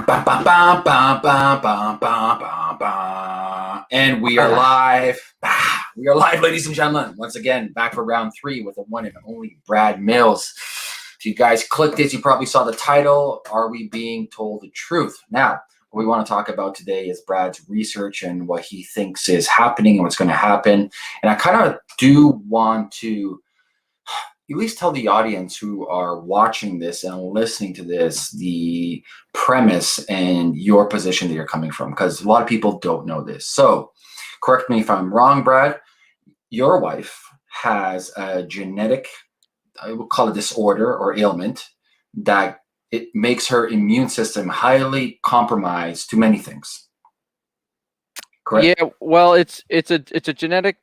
Ba, ba, ba, ba, ba, ba, ba, ba, ba. And we are live. We are live, ladies and gentlemen. Once again, back for round 3 with the one and only Brad Mills. If you guys clicked this, you probably saw the title, Are We Being Told the Truth? Now, what we want to talk about today is Brad's research and what he thinks is happening and what's going to happen. And I kind of do want to at least tell the audience who are watching this and listening to this the premise and your position that you're coming from, because a lot of people don't know this. So correct me if I'm wrong, Brad. Your wife has a genetic, I would call it disorder or ailment, that it makes her immune system highly compromised to many things. Correct? Yeah, well, it's a genetic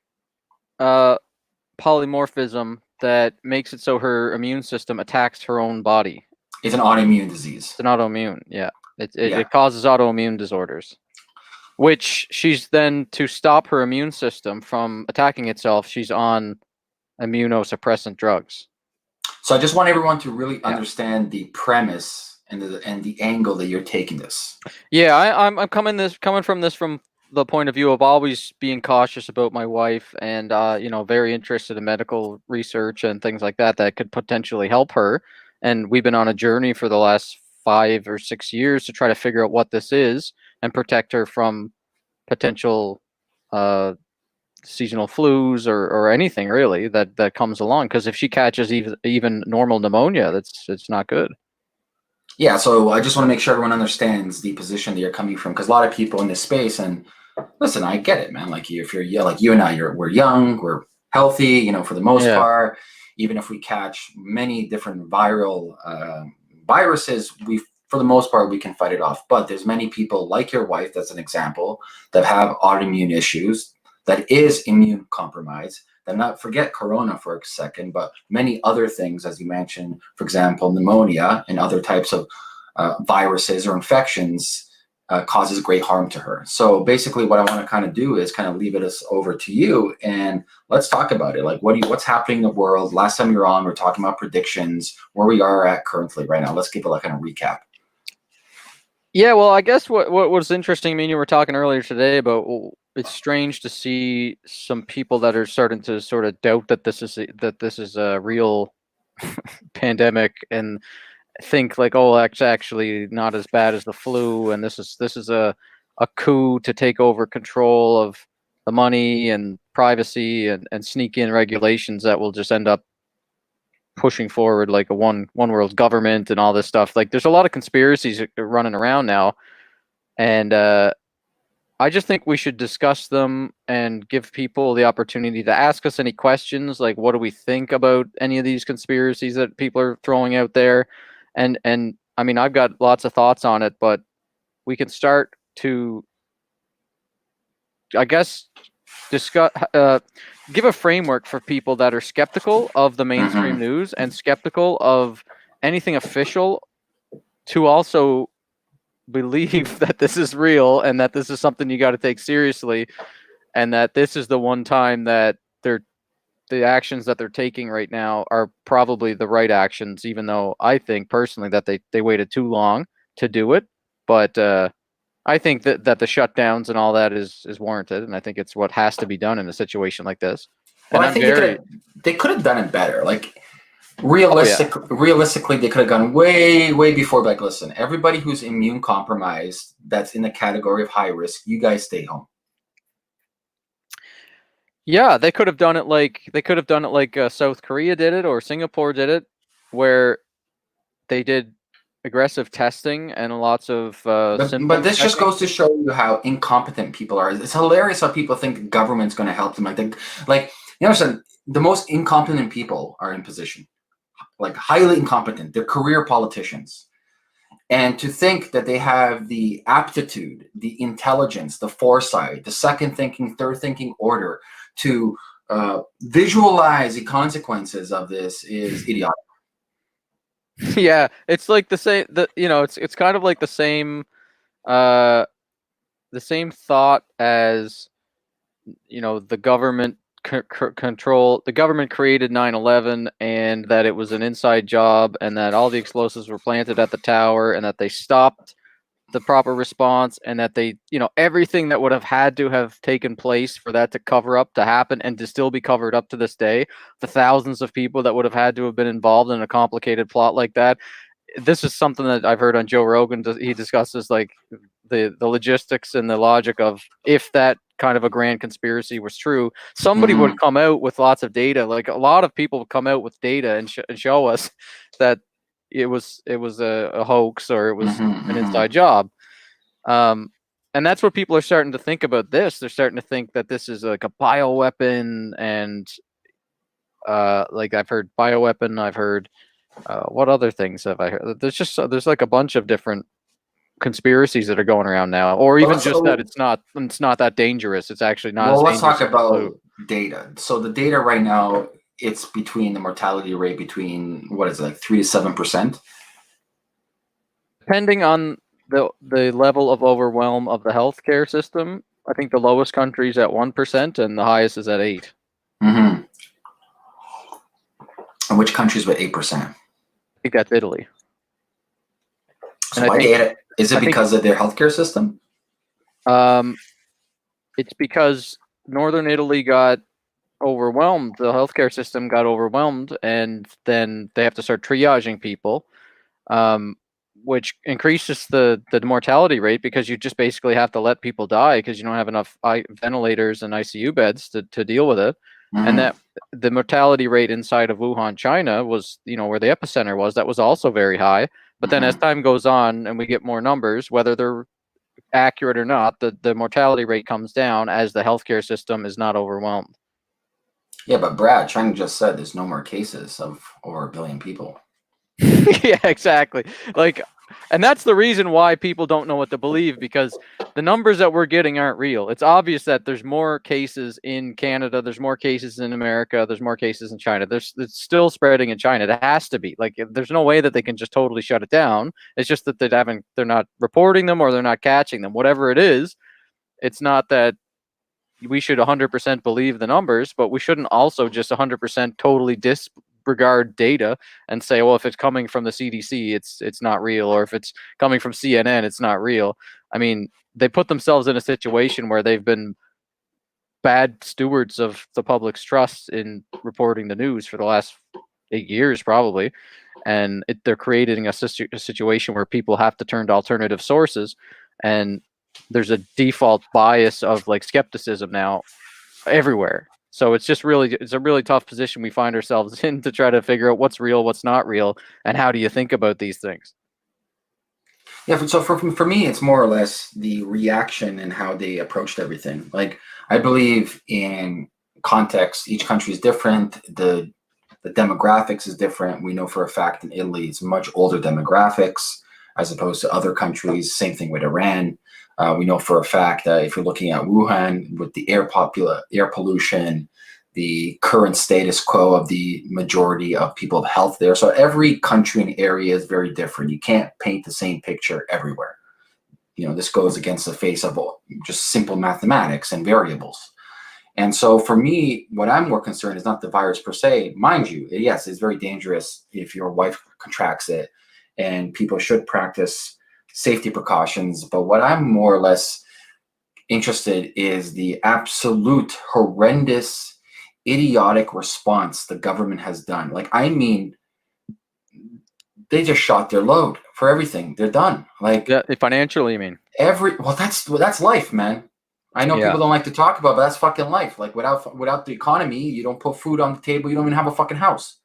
polymorphism that makes it so her immune system attacks her own body. It's an autoimmune disease. It's an autoimmune, yeah. It causes autoimmune disorders, which she's then, to stop her immune system from attacking itself, she's on immunosuppressant drugs. So I just want everyone to really understand the premise and the angle that you're taking this. Yeah, I'm coming from this from the point of view of always being cautious about my wife, and very interested in medical research and things like that could potentially help her. And we've been on a journey for the last 5 or 6 years to try to figure out what this is and protect her from potential seasonal flus or anything really that comes along. Because if she catches even normal pneumonia, it's not good. Yeah, so I just want to make sure everyone understands the position that you're coming from, because a lot of people in this space, and listen, I get it, man. Like if you're like you and I, we're young, we're healthy, for the most part. Even if we catch many different viral viruses, for the most part, we can fight it off. But there's many people like your wife, that's an example, that have autoimmune issues, that is immune compromised. And not forget corona for a second, but many other things, as you mentioned, for example, pneumonia and other types of viruses or infections causes great harm to her. So basically what I want to kind of do is kind of leave it over to you, and let's talk about it. Like what's happening in the world? Last time you were on, we were talking about predictions, where we are at currently right now. Let's give a kind of recap. Yeah, well, I guess what was interesting, I mean, you were talking earlier today about it's strange to see some people that are starting to sort of doubt that this is a real pandemic, and think like, oh, it's actually not as bad as the flu, and this is a coup to take over control of the money and privacy and sneak in regulations that will just end up pushing forward like a one world government and all this stuff. Like there's a lot of conspiracies running around now, and I just think we should discuss them and give people the opportunity to ask us any questions, like what do we think about any of these conspiracies that people are throwing out there. And I mean, I've got lots of thoughts on it, but we can start to, I guess, discuss, give a framework for people that are skeptical of the mainstream news and skeptical of anything official, to also believe that this is real and that this is something you got to take seriously, and that this is the one time that the actions that they're taking right now are probably the right actions, even though I think personally that they waited too long to do it. But I think that the shutdowns and all that is warranted, and I think it's what has to be done in a situation like this. Well, I think they could have done it better. Like realistically, they could have gone way before. Like, listen, everybody who's immune compromised, that's in the category of high risk, you guys stay home. Yeah, they could have done it like South Korea did it, or Singapore did it, where they did aggressive testing and lots of but this just goes to show you how incompetent people are. It's hilarious how people think the government's going to help them. Like you understand, the most incompetent people are in position, like highly incompetent. They're career politicians. And to think that they have the aptitude, the intelligence, the foresight, the second thinking, third thinking order to visualize the consequences of this is idiotic. Yeah, it's like the same. It's kind of like the same thought as, the government the government created 9/11, and that it was an inside job, and that all the explosives were planted at the tower, and that they stopped the proper response, and that they, everything that would have had to have taken place for that to cover up to happen and to still be covered up to this day, the thousands of people that would have had to have been involved in a complicated plot like that. This is something that I've heard on Joe Rogan. He discusses like the logistics and the logic of, if that kind of a grand conspiracy was true, somebody would come out with lots of data. Like a lot of people would come out with data and show us that it was a hoax, or it was an inside job. And that's what people are starting to think about this. They're starting to think that this is like a bioweapon, and like I've heard bioweapon. I've heard what other things have I heard? There's like a bunch of different conspiracies that are going around now, or even that it's not that dangerous. It's actually not. Well, let's talk about data. So the data right now, it's between the mortality rate between, what is it, like 3 to 7%, depending on the level of overwhelm of the healthcare system. I think the lowest country is at 1%, and the highest is at 8%. And which countries with 8%? I think that's Italy. So why data? Is it because of their healthcare system? It's because Northern Italy got overwhelmed. The healthcare system got overwhelmed, and then they have to start triaging people, which increases the mortality rate, because you just basically have to let people die because you don't have enough ventilators and ICU beds to deal with it. And that the mortality rate inside of Wuhan, China, was, where the epicenter was, that was also very high. But then as time goes on and we get more numbers, whether they're accurate or not, the mortality rate comes down as the healthcare system is not overwhelmed. Yeah, but Brad, China just said there's no more cases of over 1 billion people. Yeah, exactly. Like, and that's the reason why people don't know what to believe, because the numbers that we're getting aren't real. It's obvious that there's more cases in Canada, there's more cases in America, there's more cases in China. It's still spreading in China. It has to be. Like, there's no way that they can just totally shut it down. It's just that they're not reporting them, or they're not catching them. Whatever it is, it's not that we should 100% believe the numbers, but we shouldn't also just 100% totally disregard data and say, well, if it's coming from the CDC, it's not real, or if it's coming from CNN, it's not real. I mean, they put themselves in a situation where they've been bad stewards of the public's trust in reporting the news for the last 8 years, probably, and they're creating a situation where people have to turn to alternative sources, and there's a default bias of like skepticism now everywhere. So it's a really tough position we find ourselves in to try to figure out what's real, what's not real, and how do you think about these things. Yeah, so for me, it's more or less the reaction and how they approached everything. Like, I believe in context. Each country is different. The demographics is different. We know for a fact in Italy, it's much older demographics as opposed to other countries. Same thing with Iran. We know for a fact that if you're looking at Wuhan, with the air pollution, the current status quo of the majority of people of health there. So every country and area is very different. You can't paint the same picture everywhere. This goes against the face of just simple mathematics and variables. And so for me, what I'm more concerned is not the virus per se. Mind you, yes, it's very dangerous if your wife contracts it, and people should practice safety precautions. But what I'm more or less interested is the absolute horrendous, idiotic response the government has done. Like, I mean, they just shot their load for everything. They're done. Like, yeah, financially, you mean? That's life, man. I know people don't like to talk about, but that's fucking life. Like, without the economy, you don't put food on the table. You don't even have a fucking house.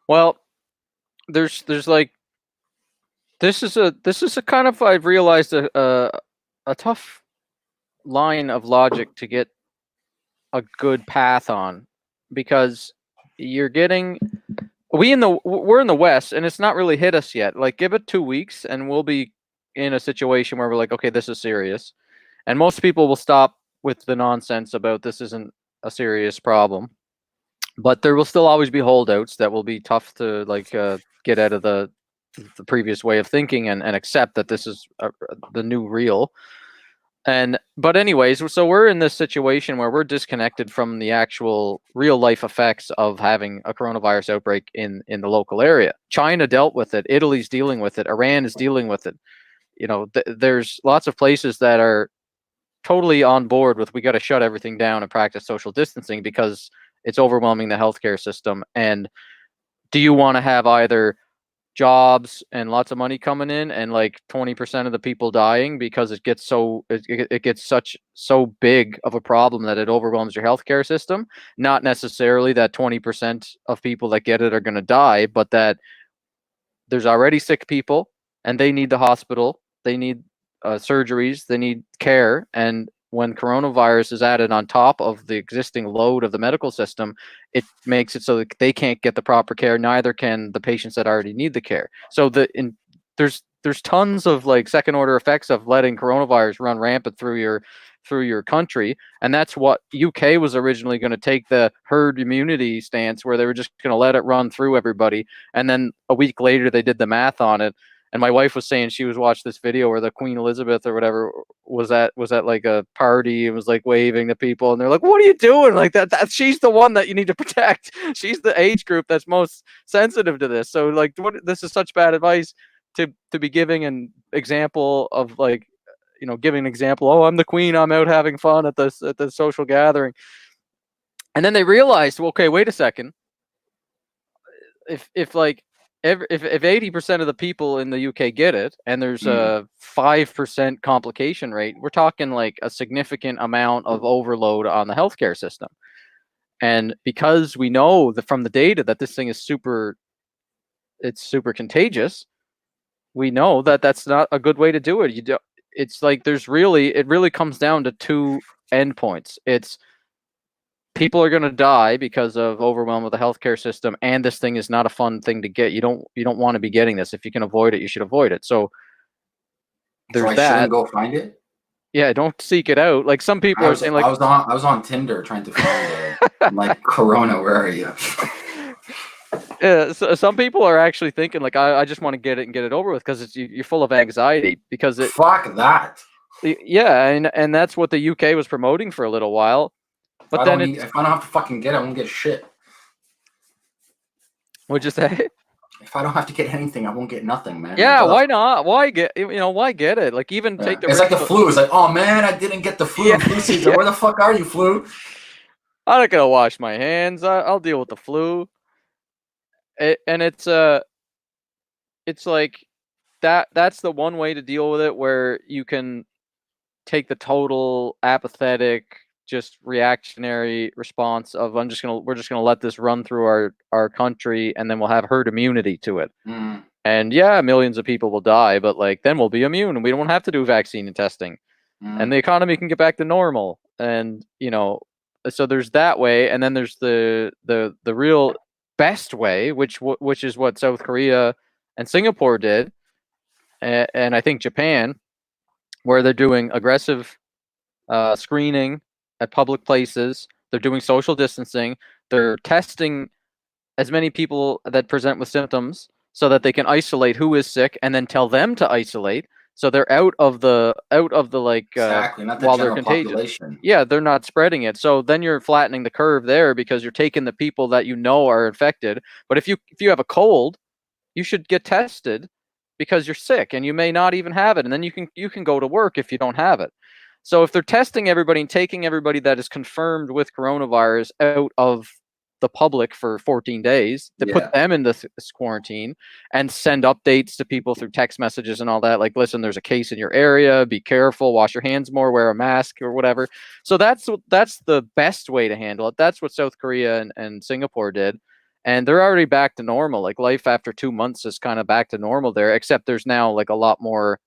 Well, there's like, this is a kind of, I've realized a tough line of logic to get a good path on, because we're in the West, and it's not really hit us yet. Like, give it 2 weeks and we'll be in a situation where we're like, okay, this is serious. And most people will stop with the nonsense about this isn't a serious problem. But there will still always be holdouts that will be tough to get out of the previous way of thinking and accept that this is the new real. But anyways, so we're in this situation where we're disconnected from the actual real life effects of having a coronavirus outbreak in the local area. China dealt with it. Italy's dealing with it. Iran is dealing with it. there's lots of places that are totally on board with we got to shut everything down and practice social distancing because it's overwhelming the healthcare system. And do you want to have either jobs and lots of money coming in and like 20% of the people dying because it gets so big of a problem that it overwhelms your healthcare system? Not necessarily that 20% of people that get it are going to die, but that there's already sick people and they need the hospital, they need surgeries, they need care. And when coronavirus is added on top of the existing load of the medical system, it makes it so that they can't get the proper care. Neither can the patients that already need the care. So there's tons of like second order effects of letting coronavirus run rampant through your country. And that's what UK was originally going to take, the herd immunity stance, where they were just going to let it run through everybody. And then a week later they did the math on it. And my wife was saying she was watching this video where the Queen Elizabeth or whatever was at like a party and was like waving to people, and they're like, "What are you doing?" Like that she's the one that you need to protect. She's the age group that's most sensitive to this. So like, this is such bad advice to be giving an example of like, giving an example. Oh, I'm the Queen. I'm out having fun at the social gathering. And then they realized, well, okay, wait a second. If 80% of the people in the UK get it, and there's a 5% complication rate, we're talking like a significant amount of overload on the healthcare system. And because we know from the data that this thing is super contagious, we know that that's not a good way to do it. It's like it really comes down to two endpoints. It's people are going to die because of overwhelm of the healthcare system, and this thing is not a fun thing to get. You don't want to be getting this. If you can avoid it, you should avoid it. So there's that. Shouldn't go find it. Yeah, don't seek it out. Like some people are saying, like I was on Tinder trying to find it. I'm like, Corona, where are you? Yeah, so some people are actually thinking like, I just want to get it and get it over with, because you're full of anxiety because it. Fuck that. Yeah, and that's what the UK was promoting for a little while. But if I don't have to fucking get it, I won't get shit. What'd you say? If I don't have to get anything, I won't get nothing, man. Yeah, why not? Why get it? Like, even take the. It's like the flu. It's like, oh man, I didn't get the flu. Yeah. Flu season. Where the fuck are you, flu? I'm not gonna wash my hands. I'll deal with the flu. And it's like that's the one way to deal with it, where you can take the total apathetic, just reactionary response of we're just gonna let this run through our country, and then we'll have herd immunity to it. And yeah, millions of people will die, but like then we'll be immune and we don't have to do vaccine and testing, and the economy can get back to normal. And so there's that way, and then there's the real best way, which is what South Korea and Singapore did, and I think Japan, where they're doing aggressive screening at public places. They're doing social distancing. They're testing as many people that present with symptoms so that they can isolate who is sick and then tell them to isolate. So they're out of the like exactly, not the while general they're contagious. Population. Yeah, they're not spreading it. So then you're flattening the curve there, because you're taking the people that are infected. But if you have a cold, you should get tested because you're sick and you may not even have it, and then you can go to work if you don't have it. So if they're testing everybody and taking everybody that is confirmed with coronavirus out of the public for 14 days to put them in this quarantine and send updates to people through text messages and all that, like, listen, there's a case in your area, be careful, wash your hands more, wear a mask or whatever. So that's the best way to handle it. That's what South Korea and Singapore did. And they're already back to normal. Like, life after 2 months is kind of back to normal there, except there's now like a lot more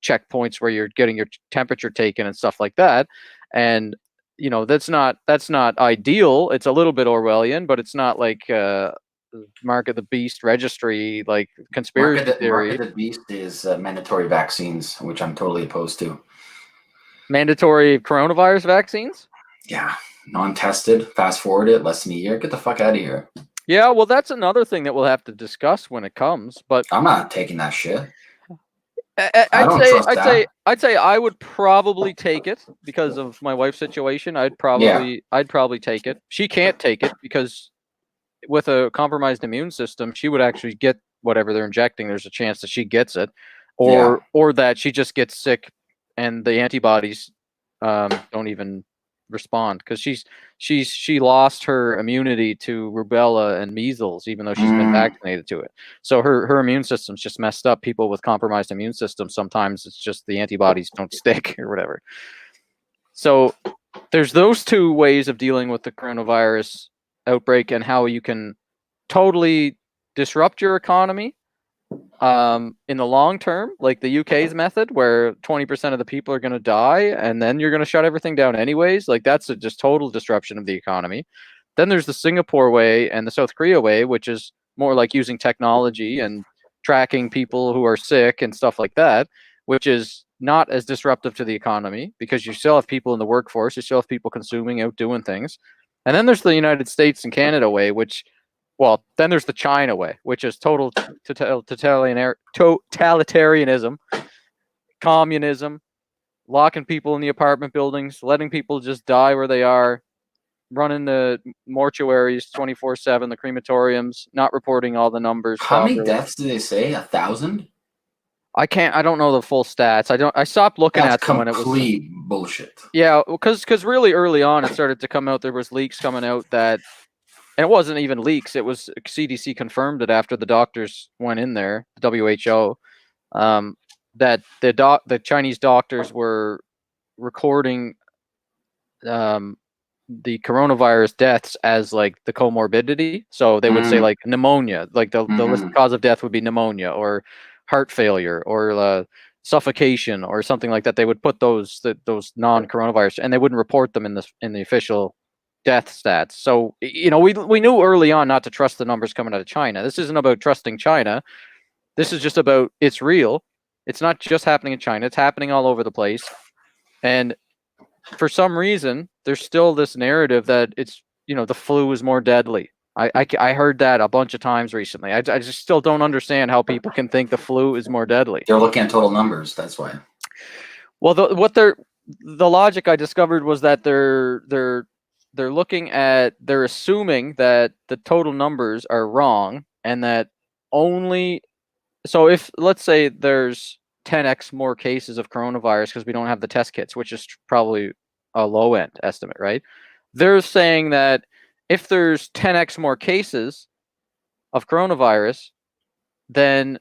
checkpoints where you're getting your temperature taken and stuff like that. And that's not ideal. It's a little bit Orwellian, but it's not like Mark of the Beast registry, like conspiracy theory. Mark of the Beast is mandatory vaccines, which I'm totally opposed to. Mandatory coronavirus vaccines? Yeah, non-tested, fast forward it, less than a year. Get the fuck out of here. Yeah, well, that's another thing that we'll have to discuss when it comes. But I'm not taking that shit. I'd say I would probably take it because of my wife's situation. I'd probably take it. She can't take it because with a compromised immune system, she would actually get whatever they're injecting. There's a chance that she gets it. or that she just gets sick and the antibodies don't even respond because she lost her immunity to rubella and measles even though she's been vaccinated to it. So her immune system's just messed up. People with compromised immune systems, sometimes it's just the antibodies don't stick or whatever. So there's those two ways of dealing with the coronavirus outbreak and how you can totally disrupt your economy in the long term, like the UK's method, where 20% of the people are going to die and then you're going to shut everything down anyways. Like that's a just total disruption of the economy. Then there's the Singapore way and the South Korea way, which is more like using technology and tracking people who are sick and stuff like that, which is not as disruptive to the economy because you still have people in the workforce, you still have people consuming, out doing things. And then there's the United States and Canada way, which, well, then there's the China way, which is total totalitarianism, communism, locking people in the apartment buildings, letting people just die where they are, running the mortuaries 24/7, the crematoriums, not reporting all the numbers. How many deaths do they say? 1,000? I don't know the full stats. I stopped looking at them when it was complete bullshit. Yeah, because really early on it started to come out. There was leaks coming out that, and it wasn't even leaks. It was CDC confirmed it after the doctors went in there, the WHO, that the Chinese doctors were recording the coronavirus deaths as like the comorbidity. So they would say like pneumonia, like the listed cause of death would be pneumonia or heart failure or suffocation or something like that. They would put those non-coronavirus, and they wouldn't report them in the official death stats. So we knew early on not to trust the numbers coming out of China. This isn't about trusting China. This is just about it's real. It's not just happening in China. It's happening all over the place. And for some reason, there's still this narrative that it's the flu is more deadly. I heard that a bunch of times recently. I just still don't understand how people can think the flu is more deadly. They're looking at total numbers. That's why. Well, the logic I discovered was that they're assuming that the total numbers are wrong and that so if let's say there's 10x more cases of coronavirus because we don't have the test kits, which is probably a low end estimate, right? They're saying that if there's 10x more cases of coronavirus, then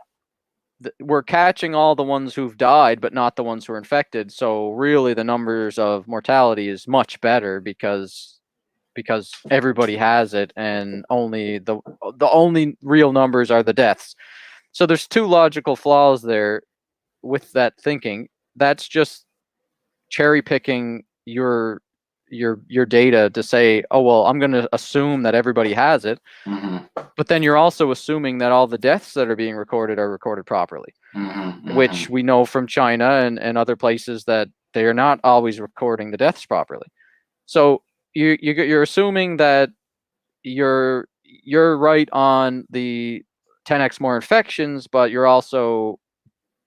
we're catching all the ones who've died, but not the ones who are infected. So really the numbers of mortality is much better because everybody has it and only the only real numbers are the deaths. So there's two logical flaws there with that thinking. That's just cherry picking your data to say, oh, well, I'm going to assume that everybody has it. But then you're also assuming that all the deaths that are being recorded are recorded properly, which we know from China and other places that they are not always recording the deaths properly. So you're assuming that you're right on the 10x more infections, but you're also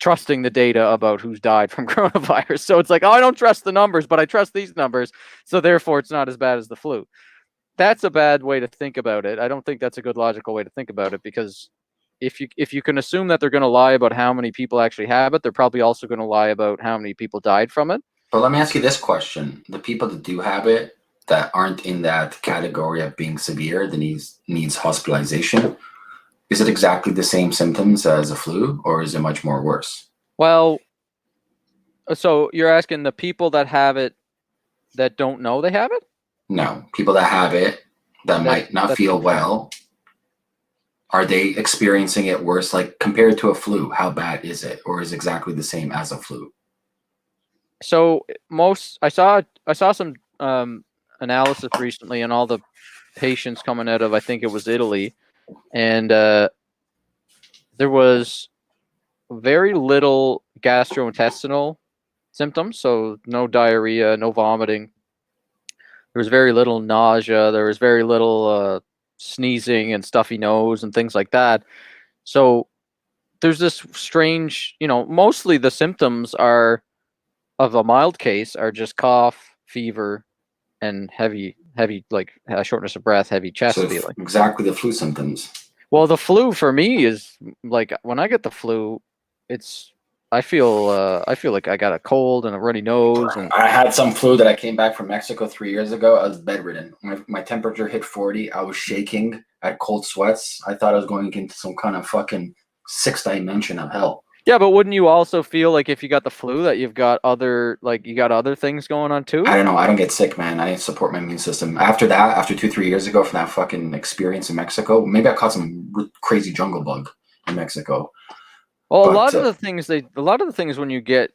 trusting the data about who's died from coronavirus. So it's like, oh, I don't trust the numbers, but I trust these numbers. So therefore it's not as bad as the flu. That's a bad way to think about it. I don't think that's a good logical way to think about it, because if you can assume that they're going to lie about how many people actually have it, they're probably also going to lie about how many people died from it. But let me ask you this question. The people that do have it, that aren't in that category of being severe, that needs hospitalization, is it exactly the same symptoms as a flu, or is it much more worse? Well, so you're asking the people that have it that don't know they have it? No, people that have it that might not feel well, are they experiencing it worse? Like compared to a flu, how bad is it, or is it exactly the same as a flu? So I saw some analysis recently on all the patients coming out of, I think it was Italy, and there was very little gastrointestinal symptoms, so no diarrhea, no vomiting. There was very little nausea. There was very little sneezing and stuffy nose and things like that. So there's this strange, mostly the symptoms are of a mild case are just cough, fever, and heavy like shortness of breath, heavy chest feeling. Exactly the flu symptoms. Well, the flu for me is like when I get the flu, it's I feel like I got a cold and a runny nose, and I had some flu that I came back from Mexico 3 years ago. I was bedridden. My temperature hit 40. I was shaking. I had cold sweats. I thought I was going into some kind of fucking sixth dimension of hell. yeah, but wouldn't you also feel like if you got the flu that you've got other things going on too? I don't know. I don't get sick, man. I support my immune system. After that, after 2, 3 years ago from that fucking experience in Mexico, maybe I caught some crazy jungle bug in Mexico. Well, But a lot of the things when you get,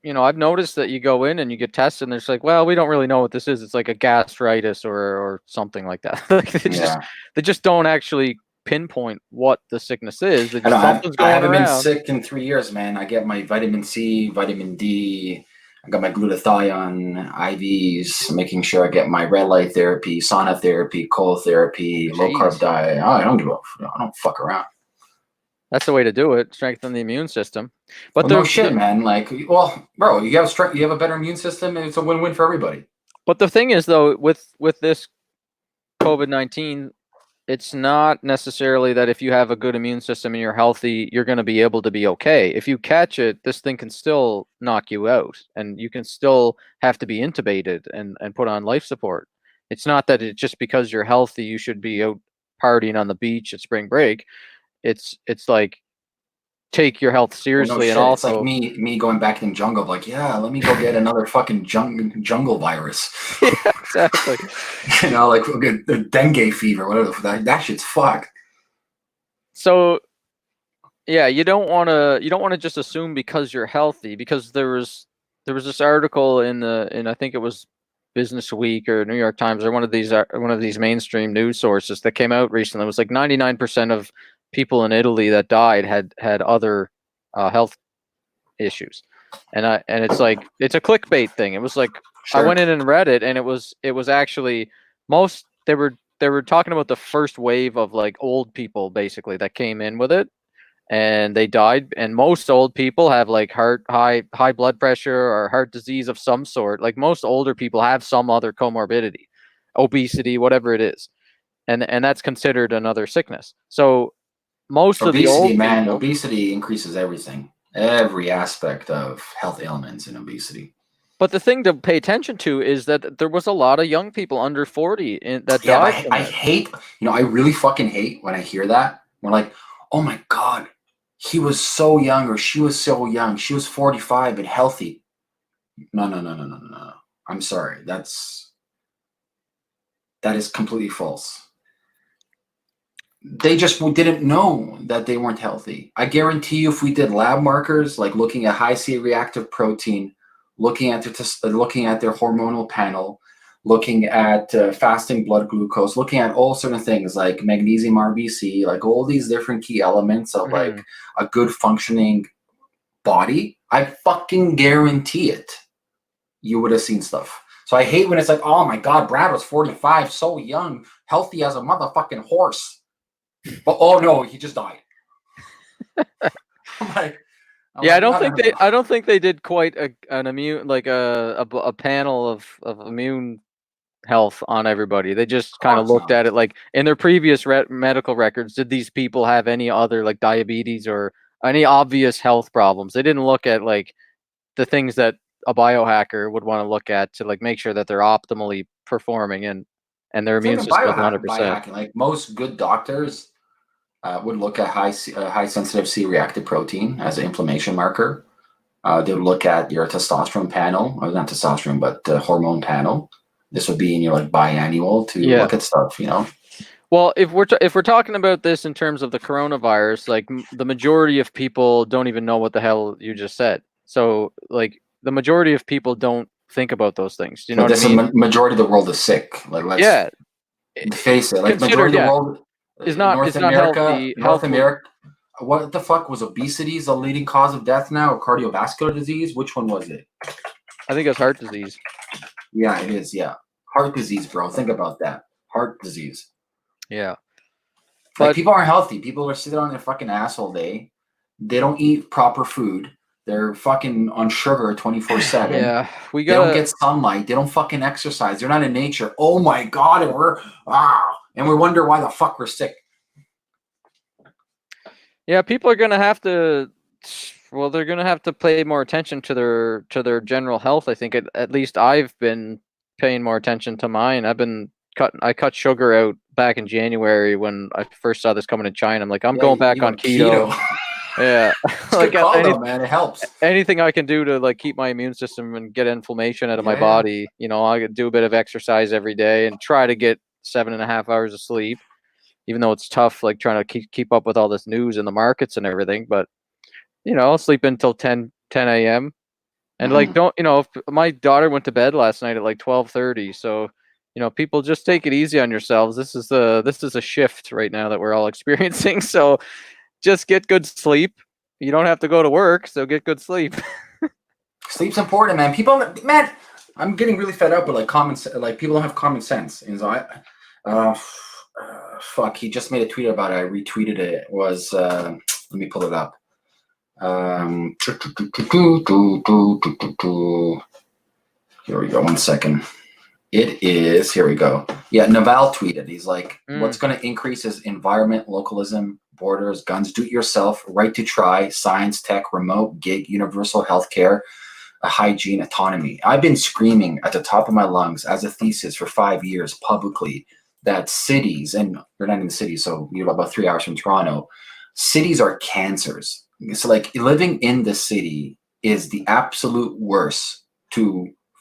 I've noticed that you go in and you get tested and it's like, well, we don't really know what this is. It's like a gastritis or something like that. Like yeah, they just don't actually pinpoint what the sickness is. They I just, know. something's I going haven't been around. sick in 3 years, man. I get my vitamin C, vitamin D. I got my glutathione IVs, making sure I get my red light therapy, sauna therapy, cold therapy, low carb Jeez. diet. I don't fuck around. That's the way to do it. Strengthen the immune system. But Well, no shit, man. Like, well, bro, you have strength. You have a better immune system, and it's a win-win for everybody. but the thing is though, with this COVID-19, it's not necessarily that if you have a good immune system and you're healthy, you're going to be able to be okay. If you catch it, this thing can still knock you out and you can still have to be intubated and put on life support. It's not that it just because you're healthy, you should be out partying on the beach at spring break. It's like take your health Well, no seriously and shit. It's like also me going back in the jungle. Like, yeah, let me go get another fucking jungle virus. yeah, exactly. Like the dengue fever, whatever. That shit's fucked. So yeah, you don't want to just assume because you're healthy, because there was this article in I think it was Business Week or New York Times or one of these mainstream news sources that came out recently. It was like 99% of people in Italy that died had other health issues, and it's like it's a clickbait thing. It was like I Sure. went in and read it, and it was actually they were talking about the first wave of like old people basically that came in with it and they died, and most old people have like high blood pressure or heart disease of some sort. Like most older people have some other comorbidity, obesity, whatever it is, and that's considered another sickness. So most of the Obesity, old man. people. Obesity increases everything. Every aspect of health ailments in obesity. But the thing to pay attention to is that there was a lot of young people under 40 that Yeah, died but from I it. hate, I really fucking hate when I hear that. We're like, oh my God, he was so young or she was so young. She was 45 and healthy. No, no, no, no, no, no, no. I'm sorry. That is completely false. They just didn't know that they weren't healthy. I guarantee you, if we did lab markers, like looking at high C-reactive protein, looking at their hormonal panel, looking at fasting blood glucose, looking at all certain things like magnesium RBC, like all these different key elements of like a good functioning body, I fucking guarantee it, you would have seen stuff. So I hate when it's like, oh my God, Brad was 45, so young, healthy as a motherfucking horse. But oh no, he just died. I'm like, Yeah, I don't think they did quite an immune like a panel of immune health on everybody. They just kind of looked at it like in their previous medical records, did these people have any other like diabetes or any obvious health problems? They didn't look at like the things that a biohacker would want to look at to like make sure that they're optimally performing and their It's not immune even system is 100%. biohacking. Like most good doctors would look at high sensitive C-reactive protein as an inflammation marker. They would look at your testosterone panel, or not testosterone, but hormone panel. This would be in your like biannual to look at stuff, Well, if we're talking about this in terms of the coronavirus, like the majority of people don't even know what the hell you just said. So, like the majority of people don't think about those things. Do you know what I mean? Majority of the world is sick. Like let's Yeah, face it. Like considered, majority of the yeah, world, is not healthy. North America. What the fuck was obesity the leading cause of death now, or cardiovascular disease? Which one was it? I think it's heart disease. Yeah, it is. Yeah, heart disease, bro. Think about that. Heart disease. Yeah, Like but people aren't healthy. People are sitting on their fucking ass all day. They don't eat proper food. They're fucking on sugar 24/7. yeah, They don't get sunlight. They don't fucking exercise. They're not in nature. Oh my God, and we wonder why the fuck we're sick. Yeah, people are gonna have to Well, they're gonna have to pay more attention to their general health. I think at least I've been paying more attention to mine. I cut sugar out back in January when I first saw this coming in China. I'm like, I'm Yeah, going you back on went keto. keto. Yeah, It's a good like call though, man. It helps. anything I can do to like keep my immune system and get inflammation out of my Yeah. body. I could do a bit of exercise every day and try to get 7.5 hours of sleep, even though it's tough, like trying to keep up with all this news in the markets and everything. But I'll sleep until 10 a.m. And like, Mhm. if my daughter went to bed last night at like 12:30, so people just take it easy on yourselves. This is a shift right now that we're all experiencing. So just get good sleep. You don't have to go to work, so get good sleep. Sleep's important, man. People, man, I'm getting really fed up with like like people don't have common sense. And so fuck, he just made a tweet about it. I retweeted it. It was, let me pull it up. Here we go. 1 second. It is, here we go. Yeah, Naval tweeted. He's like, what's going to increase is environment, localism, borders, guns, do it yourself, right to try, science, tech, remote, gig, universal healthcare, hygiene, autonomy. I've been screaming at the top of my lungs as a thesis for 5 years publicly that cities, and we're not in the city, so you're about 3 hours from Toronto, cities are cancers. So like living in the city is the absolute worst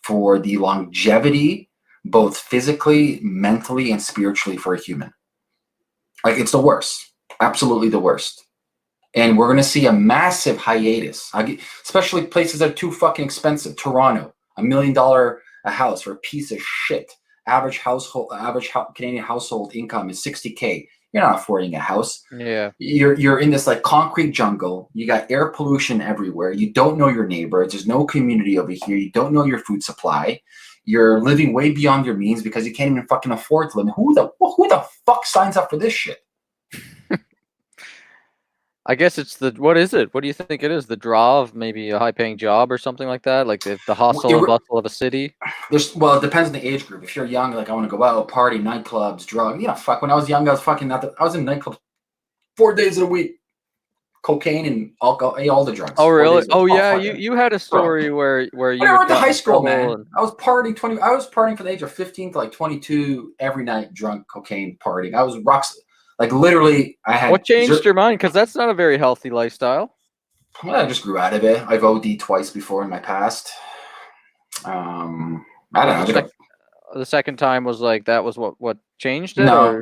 for the longevity, both physically, mentally, and spiritually for a human. Like it's the worst, absolutely the worst. And we're going to see a massive hiatus, especially places that are too fucking expensive. Toronto, $1 million a house for a piece of shit. Average Canadian household income is $60K. You're not affording a house. Yeah. You're in this like concrete jungle. You got air pollution everywhere. You don't know your neighbors. There's no community over here. You don't know your food supply. You're living way beyond your means because you can't even fucking afford to live. Who the fuck signs up for this shit? I guess it's what is it? What do you think it is? The draw of maybe a high-paying job or something like that? Like the hustle and bustle of a city? It depends on the age group. If you're young, like I want to go out, party, nightclubs, drugs. Fuck. When I was young, I was fucking I was in nightclubs 4 days of the week, cocaine and alcohol, all the drugs. Oh really? Oh yeah, you had a story where you when I went to high school, man. And... I was partying from the age of 15 to like 22 every night, drunk, cocaine, partying. I was rocks. Like literally, I had. What changed your mind? Because that's not a very healthy lifestyle. Well, I just grew out of it. I've OD'd twice before in my past. I don't know. The second time was like that was what changed it? No.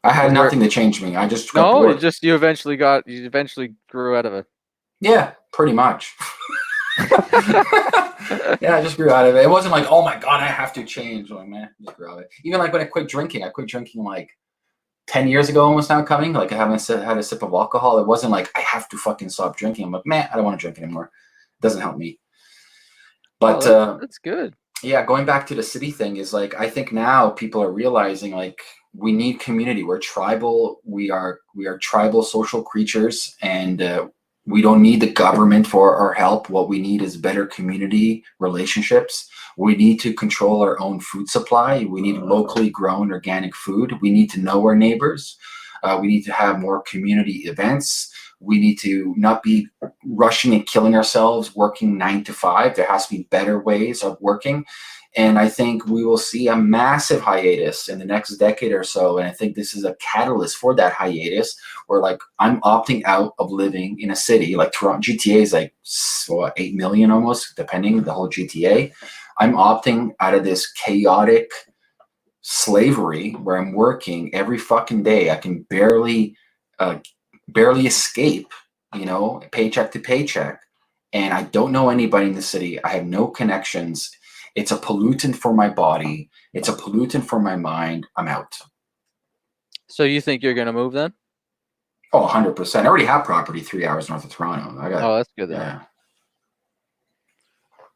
I had nothing to change me. I just got bored. You eventually grew out of it. Yeah, pretty much. Yeah, I just grew out of it. It wasn't like, oh my god, I have to change. Like, man, I just grew out of it. Even like when I quit drinking like 10 years ago, almost now coming. Like I haven't had a sip of alcohol. It wasn't like I have to fucking stop drinking. I'm like, man, I don't want to drink anymore. It doesn't help me. But that's good. Yeah, going back to the city thing is like I think now people are realizing like we need community. We're tribal. We are tribal social creatures, and we don't need the government for our help. What we need is better community relationships. We need to control our own food supply. We need locally grown organic food. We need to know our neighbors. We need to have more community events. We need to not be rushing and killing ourselves working 9 to 5. There has to be better ways of working. And I think we will see a massive hiatus in the next decade or so. And I think this is a catalyst for that hiatus where like I'm opting out of living in a city like Toronto. GTA is like 8 million almost, depending the whole GTA. I'm opting out of this chaotic slavery where I'm working every fucking day. I can barely escape, paycheck to paycheck. And I don't know anybody in the city. I have no connections. It's a pollutant for my body. It's a pollutant for my mind. I'm out. So you think you're going to move then? Oh, 100%. I already have property 3 hours north of Toronto. That's good then. Yeah.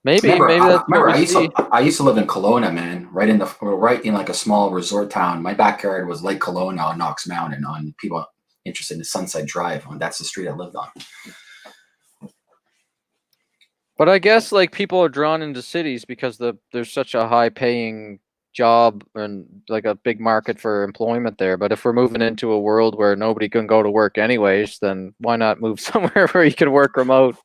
Maybe that's remember I used to live in Kelowna, man, right in like a small resort town. My backyard was Lake Kelowna on Knox Mountain. On people interested in Sunset Drive, that's the street I lived on. But I guess like people are drawn into cities because there's such a high paying job and like a big market for employment there. But if we're moving into a world where nobody can go to work anyways, then why not move somewhere where you can work remote?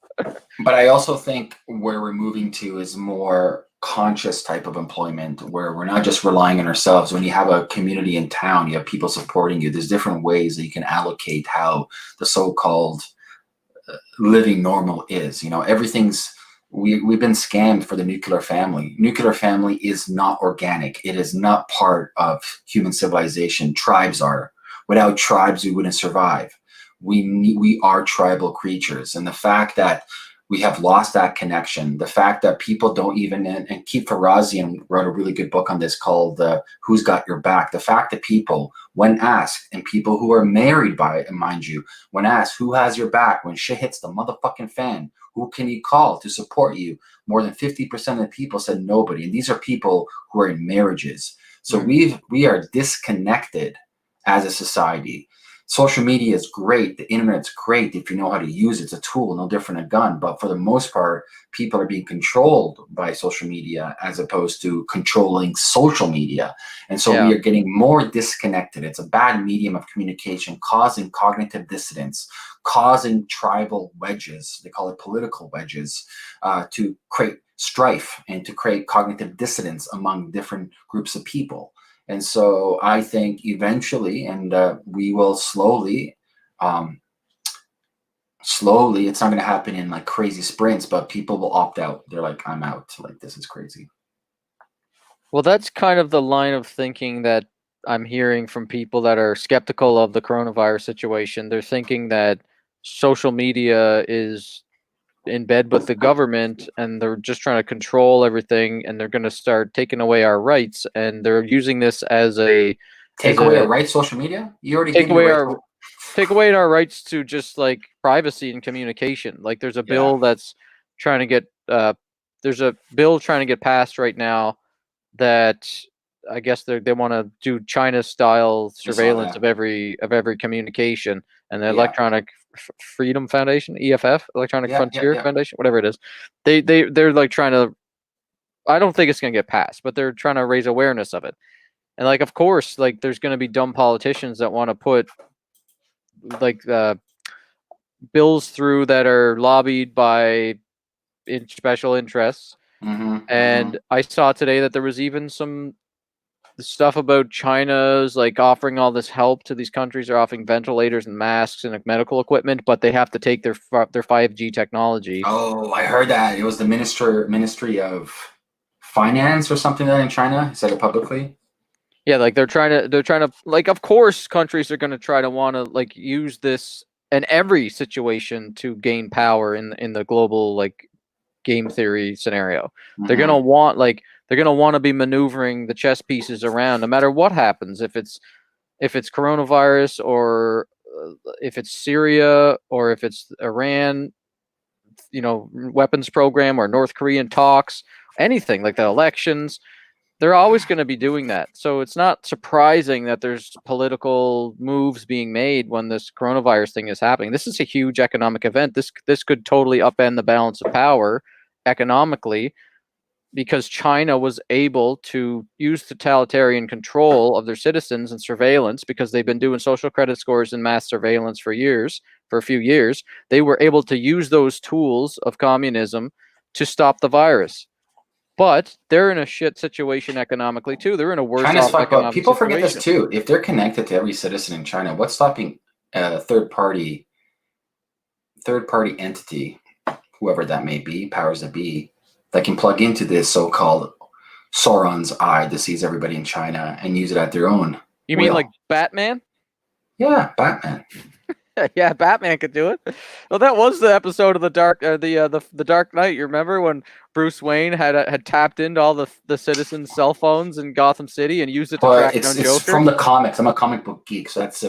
But I also think where we're moving to is more conscious type of employment where we're not just relying on ourselves. When you have a community in town, you have people supporting you. There's different ways that you can allocate how the so-called living normal is. You know, everything's we've been scammed for the nuclear family. Nuclear family is not organic. It is not part of human civilization. Tribes are. Without tribes, we wouldn't survive. We are tribal creatures, and the fact that we have lost that connection, the fact that people don't even, and Keith Farazian wrote a really good book on this called Who's Got Your Back? The fact that people, when asked, and people who are married by it, mind you, when asked who has your back, when shit hits the motherfucking fan, who can you call to support you? More than 50% of the people said nobody. And these are people who are in marriages. So we are disconnected as a society. Social media is great. The internet's great if you know how to use it. It's a tool, no different than a gun. But for the most part, people are being controlled by social media as opposed to controlling social media. And so we are getting more disconnected. It's a bad medium of communication, causing cognitive dissonance, causing tribal wedges. They call it political wedges, to create strife and to create cognitive dissonance among different groups of people. And so I think eventually, and we will slowly, it's not going to happen in like crazy sprints, but people will opt out. They're like, I'm out. Like, this is crazy. Well, that's kind of the line of thinking that I'm hearing from people that are skeptical of the coronavirus situation. They're thinking that social media is in bed with the government and they're just trying to control everything, and they're going to start taking away our rights, and they're using this as a take away our rights. Social media, you already take away our rights to just like privacy and communication. Like there's a bill that's trying to get passed right now that I guess they want to do China style surveillance of every communication, and the Electronic Freedom Foundation, EFF, Electronic Frontier Foundation, whatever it is. They're like trying to, I don't think it's going to get passed, but they're trying to raise awareness of it. And like, of course, like there's going to be dumb politicians that want to put like bills through that are lobbied by special interests. And I saw today that there was even some stuff about China's like offering all this help to these countries. They're offering ventilators and masks and like, medical equipment, but they have to take their 5G technology. Oh, I heard that. It was the Ministry of Finance or something like that in China. Said it publicly. Yeah, like they're trying to like, of course countries are going to try to want to like use this in every situation to gain power in the global like game theory scenario. They're going to want to be maneuvering the chess pieces around no matter what happens. If it's coronavirus, or if it's Syria, or if it's Iran, weapons program, or North Korean talks, anything like the elections, they're always going to be doing that. So it's not surprising that there's political moves being made when this coronavirus thing is happening. This is a huge economic event. This could totally upend the balance of power economically, because China was able to use totalitarian control of their citizens and surveillance, because they've been doing social credit scores and mass surveillance for a few years. They were able to use those tools of communism to stop the virus. But they're in a shit situation economically too. They're in a worse China's off economic People situation. forget this too. If they're connected to every citizen in China, what's stopping a third party entity, whoever that may be, powers that be, that can plug into this so-called Sauron's eye that sees everybody in China and use it at their own You mean like Batman? Yeah, Batman. Yeah, Batman could do it. Well, that was the episode of the Dark Knight. You remember when Bruce Wayne had tapped into all the citizens' cell phones in Gotham City and used it to track down Joker? It's from the comics. I'm a comic book geek, so that's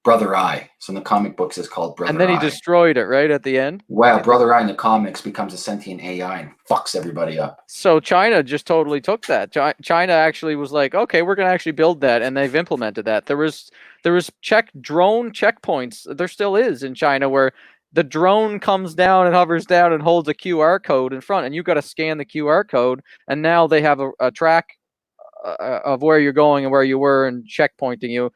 Brother Eye. So in the comic books, it's called Brother Eye. And then he destroyed it right at the end. Well, Brother Eye in the comics becomes a sentient AI and fucks everybody up. So China just totally took that. China actually was like, okay, we're going to actually build that, and they've implemented that. There was drone checkpoints. There still is in China, where the drone comes down and hovers down and holds a QR code in front, and you've got to scan the QR code. And now they have a track of where you're going and where you were and checkpointing you.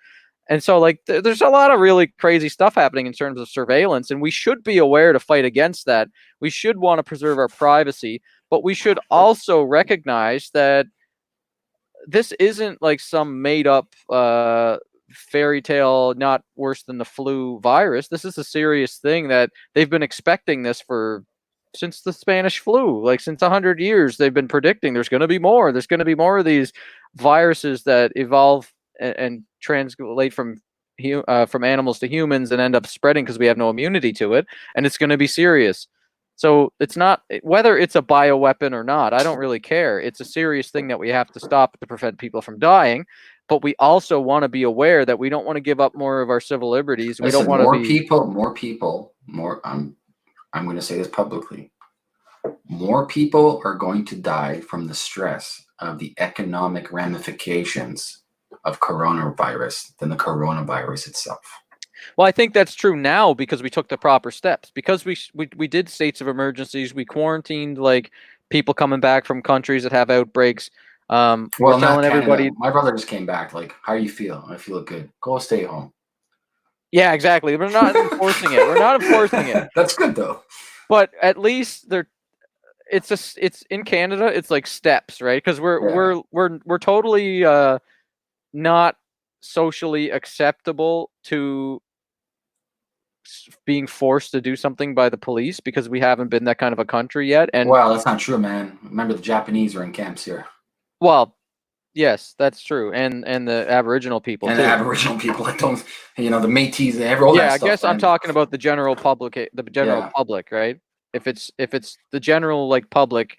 And so, like, there's a lot of really crazy stuff happening in terms of surveillance, and we should be aware to fight against that. We should want to preserve our privacy, but we should also recognize that this isn't like some made up fairy tale, not worse than the flu virus. This is a serious thing that they've been expecting this for since the Spanish flu, like since 100 years. They've been predicting there's going to be more. There's going to be more of these viruses that evolve and translate from animals to humans and end up spreading because we have no immunity to it, and it's going to be serious. So it's not whether it's a bioweapon or not. I don't really care. It's a serious thing that we have to stop to prevent people from dying. But we also want to be aware that we don't want to give up more of our civil liberties. We don't want to be more people. I'm going to say this publicly. More people are going to die from the stress of the economic ramifications of coronavirus than the coronavirus itself. Well, I think that's true now because we took the proper steps. Because we did states of emergencies. We quarantined like people coming back from countries that have outbreaks. Well, we're telling everybody. My brother just came back. Like, how you feel? I feel good. Go stay home. Yeah, exactly. We're not enforcing it. We're not enforcing it. That's good though. But at least it's in Canada. It's like steps, right? Because we're totally not socially acceptable to being forced to do something by the police because we haven't been that kind of a country yet. And well, that's not true, man. Remember, the Japanese are in camps here. Well, yes, that's true, and the Aboriginal people and too. The Aboriginal people, I don't, the Métis, all yeah, that I stuff, guess man. I'm talking about the general public, public, right? If it's the general like public,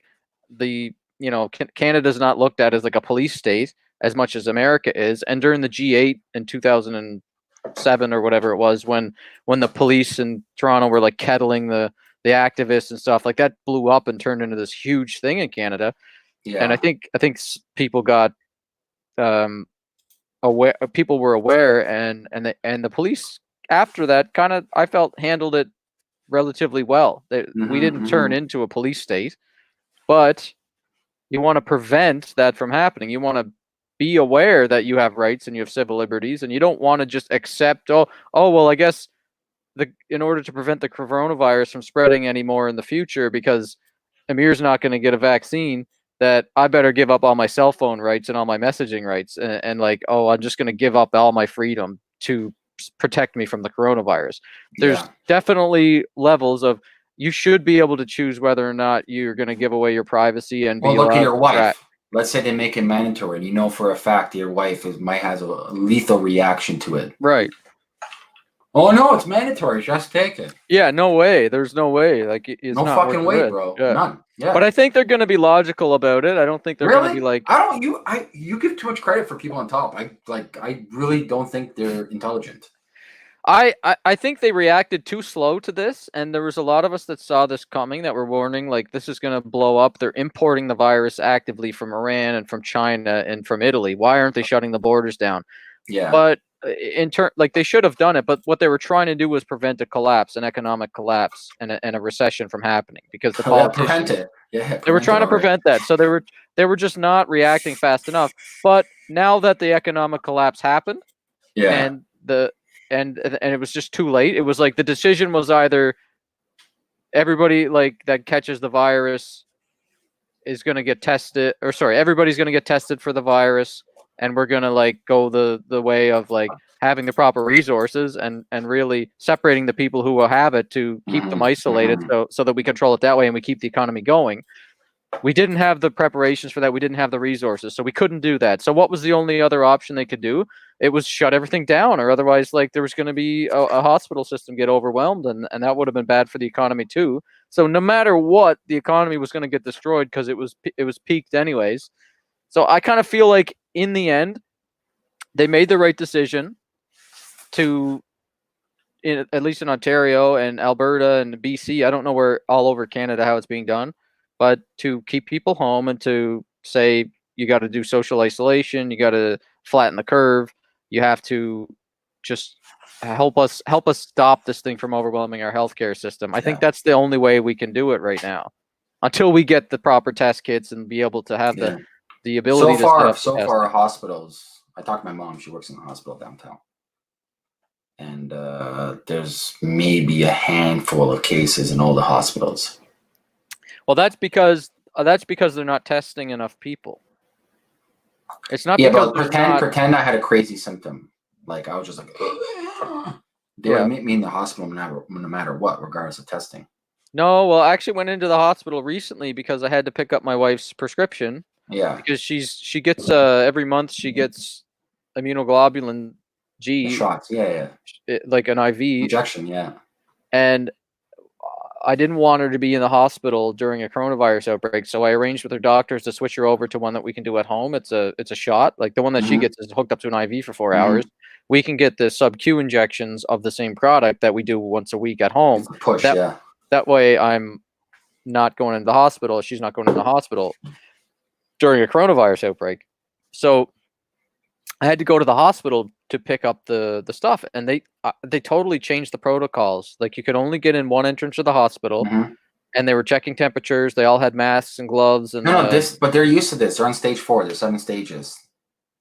Canada's not looked at as like a police state as much as America is, and during the G8 in 2007 or whatever it was, when the police in Toronto were like kettling the activists and stuff, like that blew up and turned into this huge thing in Canada. Yeah. And I think people got aware. People were aware, and the police after that kind of, I felt, handled it relatively well. We didn't turn into a police state, but you want to prevent that from happening. You want to be aware that you have rights and you have civil liberties, and you don't want to just accept, well, I guess in order to prevent the coronavirus from spreading anymore in the future, because Ameer's not going to get a vaccine, that I better give up all my cell phone rights and all my messaging rights, and like, I'm just going to give up all my freedom to protect me from the coronavirus. There's definitely levels of, you should be able to choose whether or not you're going to give away your privacy and be look at your wife. Let's say they make it mandatory, and you know for a fact your wife might has a lethal reaction to it. Right. Oh no, it's mandatory. Just take it. Yeah, no way. There's no way. Like, it's no not fucking way, bro. Yeah. None. Yeah. But I think they're going to be logical about it. I don't think they're going to be like. You give too much credit for people on top. I really don't think they're intelligent. I think they reacted too slow to this, and there was a lot of us that saw this coming, that were warning, like, this is going to blow up. They're importing the virus actively from Iran and from China and from Italy. Why aren't they shutting the borders down? Yeah. But they should have done it. But what they were trying to do was prevent a collapse, an economic collapse, and a recession from happening, because the politicians prevent it. Yeah, they were trying to prevent that. So they were just not reacting fast enough. But now that the economic collapse happened, and it was just too late. It was like the decision was either everybody like that catches the virus is going to get tested, or sorry, everybody's going to get tested for the virus, and we're going to like go the way of like having the proper resources and really separating the people who will have it to keep them isolated, so that we control it that way and we keep the economy going. We didn't have the preparations for that. We didn't have the resources, so we couldn't do that. So what was the only other option they could do? It was shut everything down, or otherwise, like, there was going to be a hospital system get overwhelmed, and that would have been bad for the economy too. So no matter what, the economy was going to get destroyed because it was peaked anyways. So I kind of feel like in the end, they made the right decision to, at least in Ontario and Alberta and BC. I don't know where all over Canada how it's being done, but to keep people home and to say you got to do social isolation, you got to flatten the curve, you have to just help us stop this thing from overwhelming our healthcare system. I think that's the only way we can do it right now, until we get the proper test kits and be able to have the the ability so far hospitals. I talked to my mom. She works in the hospital downtown, and there's maybe a handful of cases in all the hospitals. Well, that's because they're not testing enough people. It's not Yeah, because but pretend I had a crazy symptom. Like I was just like, they would admit me in the hospital no matter what, regardless of testing. No, well, I actually went into the hospital recently because I had to pick up my wife's prescription. Yeah. Because she gets every month she gets immunoglobulin G. The shots, yeah. Like an IV injection, yeah. And I didn't want her to be in the hospital during a coronavirus outbreak, so I arranged with her doctors to switch her over to one that we can do at home. It's a shot. Like the one that she gets is hooked up to an IV for 4 hours. We can get the sub-Q injections of the same product that we do once a week at home. It's a push, yeah. That way I'm not going into the hospital. She's not going into the hospital during a coronavirus outbreak. So I had to go to the hospital to pick up the stuff, and they totally changed the protocols. Like you could only get in one entrance of the hospital, and they were checking temperatures. They all had masks and gloves. And but they're used to this. They're on stage 4. There's 7 stages.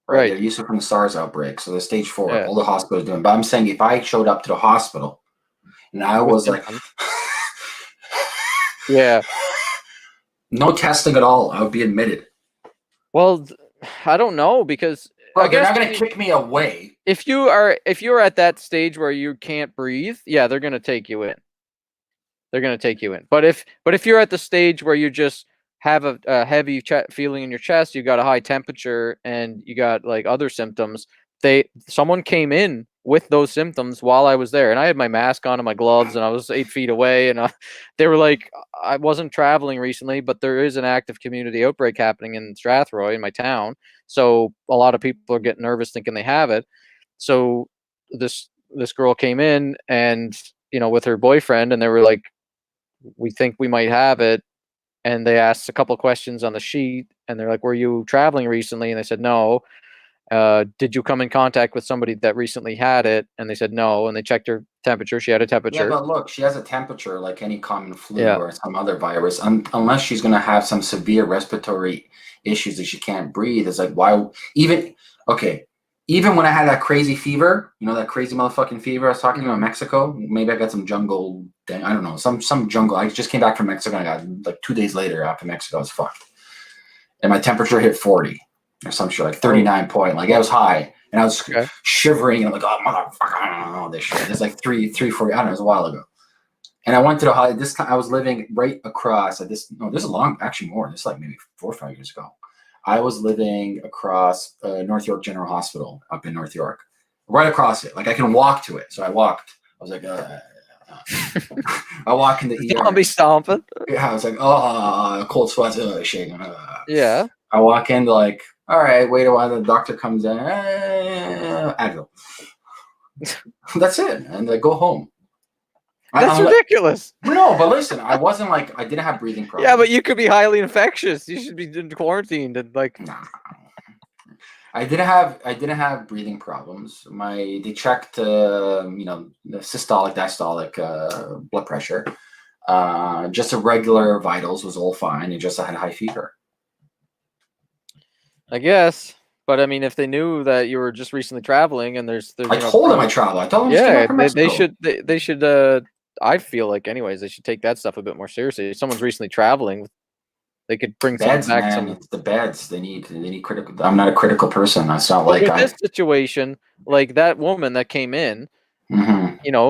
Right. They're used to it from the SARS outbreak. So they're stage 4. Yeah. All the hospitals doing. But I'm saying if I showed up to the hospital and I was like, yeah, no testing at all, I would be admitted. Well, I don't know because they're not going to kick me away. If you're at that stage where you can't breathe, yeah, they're going to take you in. They're going to take you in. But if you're at the stage where you just have a heavy feeling in your chest, you got a high temperature, and you got like other symptoms, someone came in with those symptoms while I was there, and I had my mask on and my gloves, and I was 8 feet away, and they were like, I wasn't traveling recently, but there is an active community outbreak happening in Strathroy, in my town, so a lot of people are getting nervous thinking they have it. So this girl came in, and with her boyfriend, and they were like, we think we might have it, and they asked a couple questions on the sheet, and they're like, were you traveling recently? And they said no. Did you come in contact with somebody that recently had it? And they said no, and they checked her temperature. She had a temperature. Yeah, but look, she has a temperature like any common flu or some other virus. Unless she's going to have some severe respiratory issues that she can't breathe. It's like, why? Even when I had that crazy fever, that crazy motherfucking fever I was talking about in Mexico, maybe I got some jungle, I don't know, some jungle. I just came back from Mexico, and I got like 2 days later after Mexico, I was fucked. And my temperature hit 40. Or some shit, like 39 point, like it was high, and I was shivering, and I'm like, oh motherfucker, I don't know this shit. It's like 3, 4, I don't know, it was a while ago. And I went to this time I was living right across this is actually more. This is like maybe 4 or 5 years ago. I was living across North York General Hospital up in North York, right across it. Like I can walk to it. So I walked. I was like, I walk in the ER. Don't be stomping. Yeah, I was like, oh, cold sweats, shaking. Yeah. I walk in like, all right, wait a while. The doctor comes in. Advil. That's it, and I go home. That's ridiculous. No, but listen, I wasn't like, I didn't have breathing problems. Yeah, but you could be highly infectious. You should be quarantined and like. Nah. I didn't have breathing problems. They checked, the systolic, diastolic blood pressure. Just a regular vitals was all fine, and just I had high fever. I guess, but I mean, if they knew that you were just recently traveling, and there's I told them I traveled. I told them, they should. I feel like, anyways, they should take that stuff a bit more seriously. If someone's recently traveling, they could bring beds, back man. It's the beds. They need critical. I'm not a critical person. That's not like this situation. Like that woman that came in.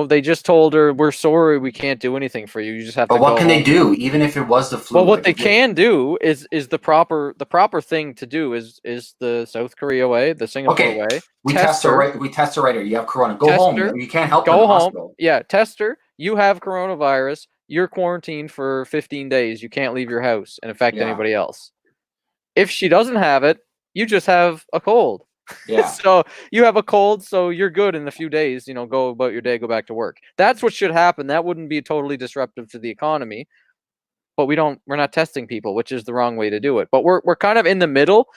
They just told her, we're sorry, we can't do anything for you. You just have to go. But what can they do, even if it was the flu? Well, what they can do is the proper thing to do is the South Korea way, the Singapore way. We test her right here. You have corona. Go home. You can't help her in the hospital. Yeah, test her. You have coronavirus. You're quarantined for 15 days. You can't leave your house and infect anybody else. If she doesn't have it, you just have a cold. Yeah. So you have a cold, so you're good in a few days, go about your day, go back to work. That's what should happen. That wouldn't be totally disruptive to the economy. But we're not testing people, which is the wrong way to do it. But we're kind of in the middle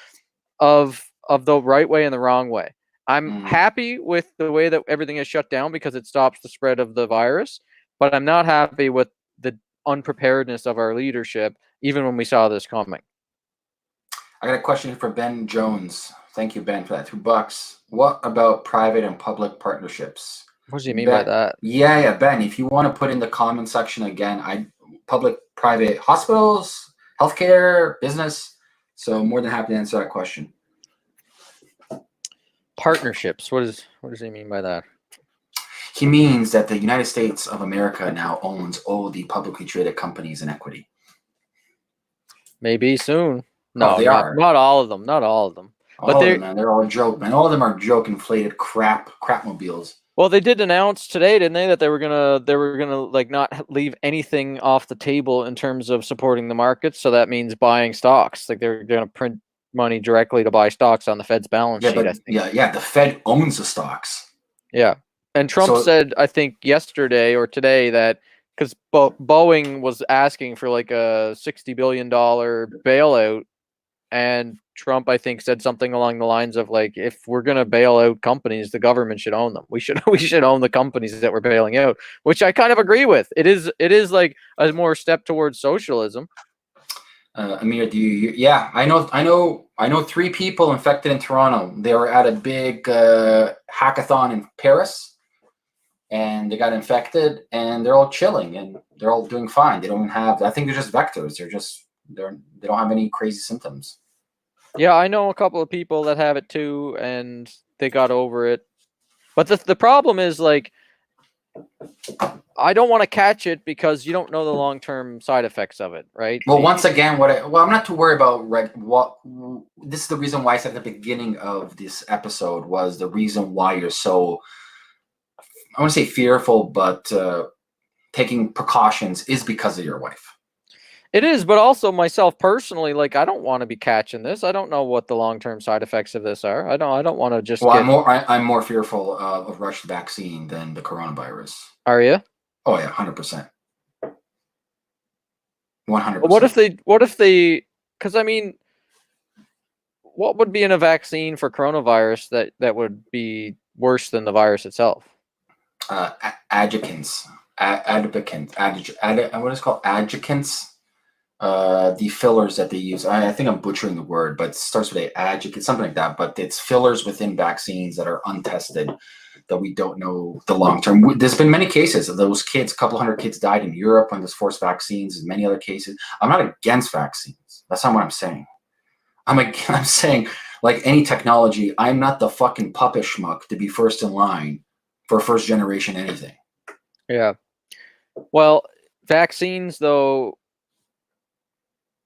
of the right way and the wrong way. I'm happy with the way that everything is shut down because it stops the spread of the virus, but I'm not happy with the unpreparedness of our leadership, even when we saw this coming. I got a question for Ben Jones. Thank you, Ben, for that $2. What about private and public partnerships? What do you mean by that? Yeah, Ben. If you want to put in the comment section again, public-private hospitals, healthcare, business. So more than happy to answer that question. Partnerships. What does he mean by that? He means that the United States of America now owns all the publicly traded companies in equity. Maybe soon. No, they are. Not all of them. Not all of them. All of them, man. They're all joke, man. All of them are joke inflated crap mobiles. Well, they did announce today, didn't they, that they were gonna like not leave anything off the table in terms of supporting the markets. So that means buying stocks. Like they're gonna print money directly to buy stocks on the Fed's balance sheet. I think. Yeah. The Fed owns the stocks. Yeah, and Trump said, I think yesterday or today, that because Boeing was asking for like a $60 billion bailout, and Trump, I think, said something along the lines of like, if we're gonna bail out companies, the government should own them. We should own the companies that we're bailing out, which I kind of agree with. It is like a more step towards socialism. Ameer, yeah, I know 3 people infected in Toronto. They were at a big hackathon in Paris, and they got infected, and they're all chilling, and they're all doing fine. They don't have. I think they're just vectors. They don't have any crazy symptoms. Yeah, I know a couple of people that have it too, and they got over it. But the problem is, like, I don't want to catch it because you don't know the long-term side effects of it, right? Well, once again, I'm not too worried about this is the reason why I said at the beginning of this episode was the reason why you're so, I want to say fearful, but taking precautions is because of your wife. It is, but also myself personally, like, I don't want to be catching this. I don't know what the long-term side effects of this are. I don't want to just. Well, I'm more fearful of rushed vaccine than the coronavirus. Are you? Oh yeah, 100%. 100%. What if they? Because I mean, what would be in a vaccine for coronavirus that would be worse than the virus itself? Adjuvants. What is it called? Adjuvants. The fillers that they use. I think I'm butchering the word, but it starts with adjuvant, something like that. But it's fillers within vaccines that are untested, that we don't know the long term. There's been many cases of those kids. A couple hundred kids died in Europe when there's forced vaccines, and many other cases. I'm not against vaccines. That's not what I'm saying. I'm saying, like any technology, I'm not the fucking puppet schmuck to be first in line for first generation anything. Yeah. Well, vaccines though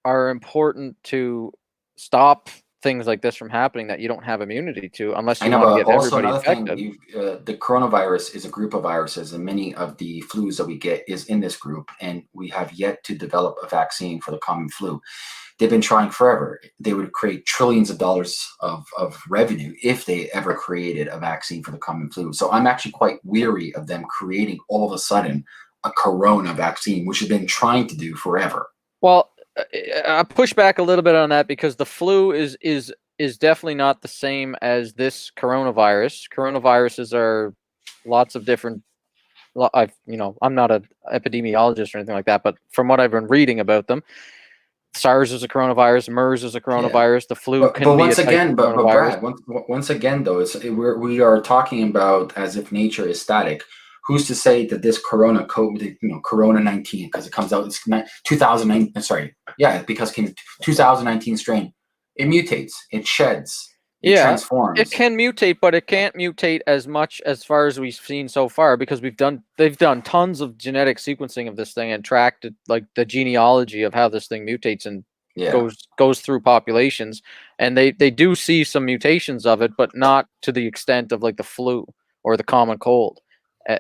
are important to stop things like this from happening that you don't have immunity to, unless you want to get everybody infected. The coronavirus is a group of viruses, and many of the flus that we get is in this group, and we have yet to develop a vaccine for the common flu. They've been trying forever. They would create trillions of dollars of revenue if they ever created a vaccine for the common flu. So I'm actually quite weary of them creating all of a sudden a corona vaccine, which they've been trying to do forever. Well, I push back a little bit on that because the flu is definitely not the same as this coronavirus. Coronaviruses are lots of different. I'm not an epidemiologist or anything like that, but from what I've been reading about them, SARS is a coronavirus, MERS is a coronavirus. Yeah. The flu can be once again, but Brad, once again though, we are talking about as if nature is static. Who's to say that this Corona 19, because it comes out, it's 2009. Sorry, yeah, because it came 2019 strain. It mutates, it sheds, it transforms. It can mutate, but it can't mutate as much as far as we've seen so far, because they've done tons of genetic sequencing of this thing and tracked it, like the genealogy of how this thing mutates and goes through populations, and they do see some mutations of it, but not to the extent of like the flu or the common cold.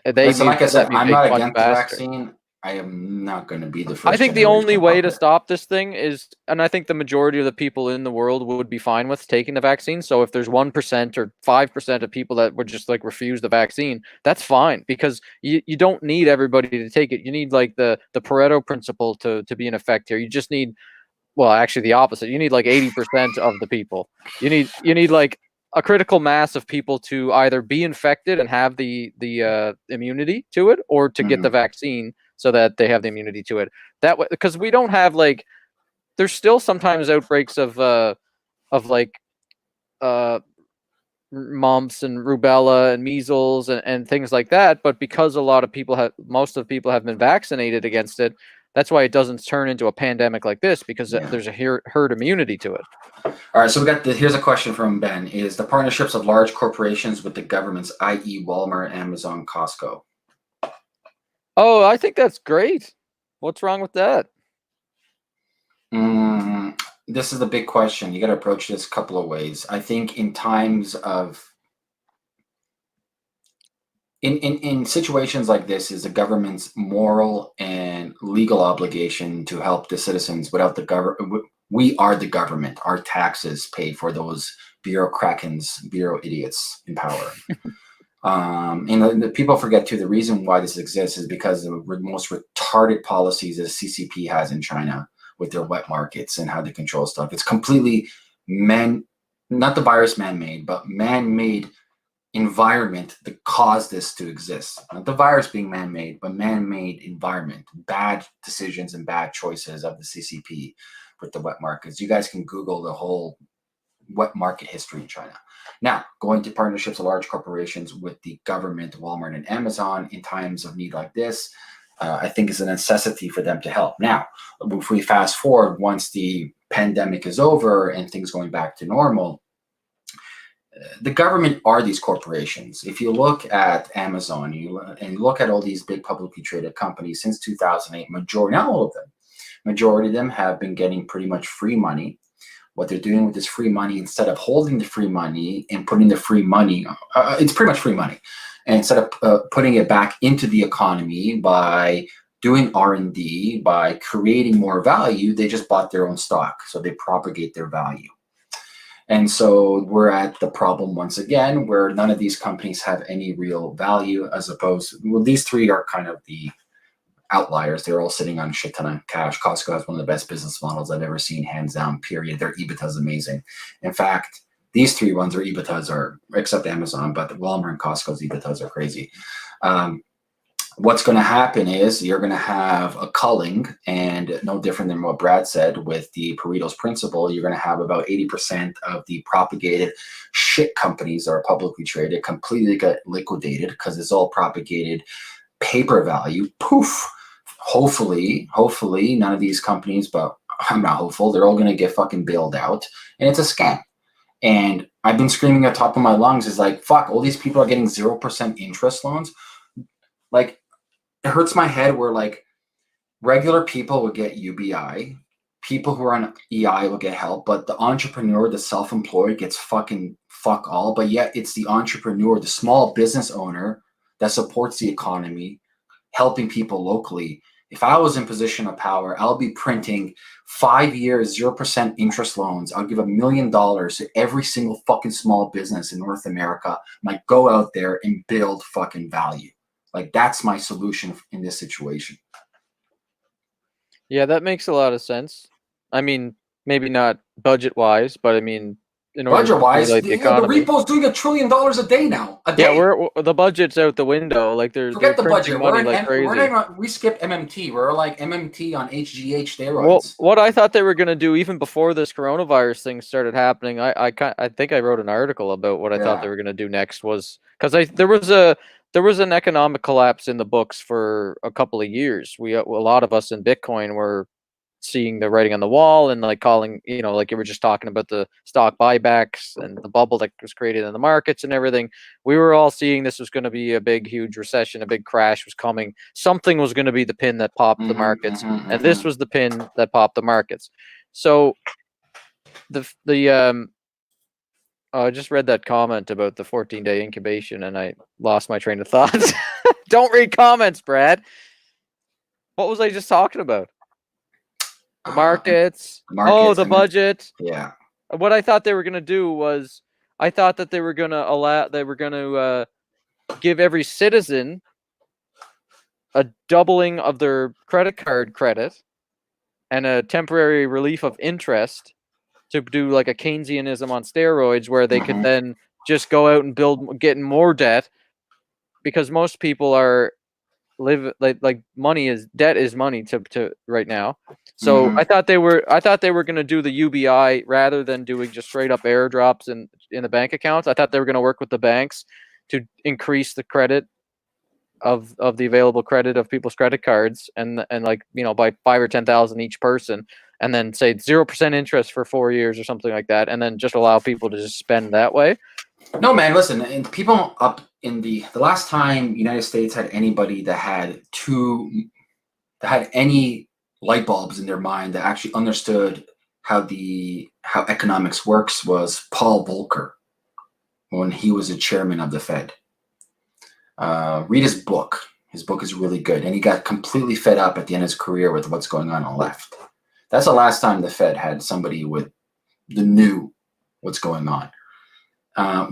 Listen, like I said, I'm not against the vaccine. I am not going to be the first. I think the only way to stop this thing is, and I think the majority of the people in the world would be fine with taking the vaccine. So if there's 1% or 5% of people that would just like refuse the vaccine, that's fine, because you don't need everybody to take it. You need like the Pareto principle to be in effect here. You just need, well, actually the opposite. You need like 80% of the people. You need like a critical mass of people to either be infected and have the immunity to it, or to get the vaccine so that they have the immunity to it. That way, because we don't have like, there's still sometimes outbreaks of of like mumps and rubella and measles and things like that. But because most of the people have been vaccinated against it, that's why it doesn't turn into a pandemic like this, because there's a herd immunity to it. All right, so we got here's a question from Ben: is the partnerships of large corporations with the governments, i.e., Walmart, Amazon, Costco? Oh, I think that's great. What's wrong with that? This is the big question. You got to approach this a couple of ways. I think in times of in situations like this, is the government's moral and legal obligation to help the citizens. Without the government, we are the government. Our taxes pay for those bureau idiots in power. And the people forget too, the reason why this exists is because of the most retarded policies that CCP has in China with their wet markets and how they control stuff. It's completely not the virus man-made, but man-made environment that caused this to exist. Not the virus being man-made, but man-made environment. Bad decisions and bad choices of the CCP with the wet markets. You guys can Google the whole wet market history in China. Now, going to partnerships of large corporations with the government, Walmart and Amazon in times of need like this, I think is a necessity for them to help. Now, if we fast forward, once the pandemic is over and things going back to normal, the government are these corporations. If you look at Amazon, and look at all these big publicly traded companies since 2008, majority, not all of them, majority of them have been getting pretty much free money. What they're doing with this free money, instead of holding the free money and putting the free money, it's pretty much free money. And instead of putting it back into the economy by doing R&D, by creating more value, they just bought their own stock. So they propagate their value. And so we're at the problem once again, where none of these companies have any real value, as opposed, well, these three are kind of the outliers. They're all sitting on a shit ton of cash. Costco has one of the best business models I've ever seen, hands down, period. Their EBITDA is amazing. In fact, these three ones, their EBITDAs are, except Amazon, but Walmart and Costco's EBITDAs are crazy. What's going to happen is you're going to have a culling, and no different than what Brad said with the Pareto's principle, you're going to have about 80% of the propagated shit companies that are publicly traded completely get liquidated because it's all propagated paper value. Poof. Hopefully none of these companies, but I'm not hopeful, they're all going to get fucking bailed out, and it's a scam. And I've been screaming at the top of my lungs, is like, fuck, all these people are getting 0% interest loans. Like, it hurts my head where like regular people would get UBI, people who are on EI will get help, but the entrepreneur, the self-employed gets fucking fuck all. But yet it's the entrepreneur, the small business owner that supports the economy, helping people locally. If I was in position of power, I'll be printing 5 years, 0% interest loans. I'll give $1 million to every single fucking small business in North America. Might go out there and build fucking value. Like, that's my solution in this situation. Yeah, that makes a lot of sense. I mean, maybe not budget-wise, but I mean, in order budget-wise, to the economy. the repo's doing $1 trillion a day now. Yeah, the budget's out the window. Like, they're the budget. Money like crazy. We skipped MMT. We're like MMT on HGH steroids. Well, what I thought they were going to do even before this coronavirus thing started happening, I think I wrote an article about what I thought they were going to do next, was because there was an economic collapse in the books for a couple of years. A lot of us in Bitcoin were seeing the writing on the wall and like calling, like you were just talking about the stock buybacks and the bubble that was created in the markets and everything. We were all seeing this was going to be a big, huge recession, a big crash was coming. Something was going to be the pin that popped the markets, and this was the pin that popped the markets. So I just read that comment about the 14-day incubation, and I lost my train of thought. Don't read comments, Brad. What was I just talking about? The markets. Oh, the budget. Yeah. What I thought they were going to do was, I thought that they were going to give every citizen a doubling of their credit card credit and a temporary relief of interest to do like a Keynesianism on steroids, where they could then just go out and getting more debt, because most people are live like money is debt is money to right now. So Mhm. I thought they were going to do the UBI rather than doing just straight up airdrops in the bank accounts. I thought they were going to work with the banks to increase the credit of the available credit of people's credit cards, and like, you know, by 5 or 10,000 each person, and then say 0% interest for 4 years or something like that, and then just allow people to just spend that way. No, man, listen, and people up in the last time United States had anybody that had any light bulbs in their mind that actually understood how economics works was Paul Volcker when he was a chairman of the Fed. Read his book. His book is really good, and he got completely fed up at the end of his career with what's going on the left. That's the last time the Fed had somebody that knew what's going on.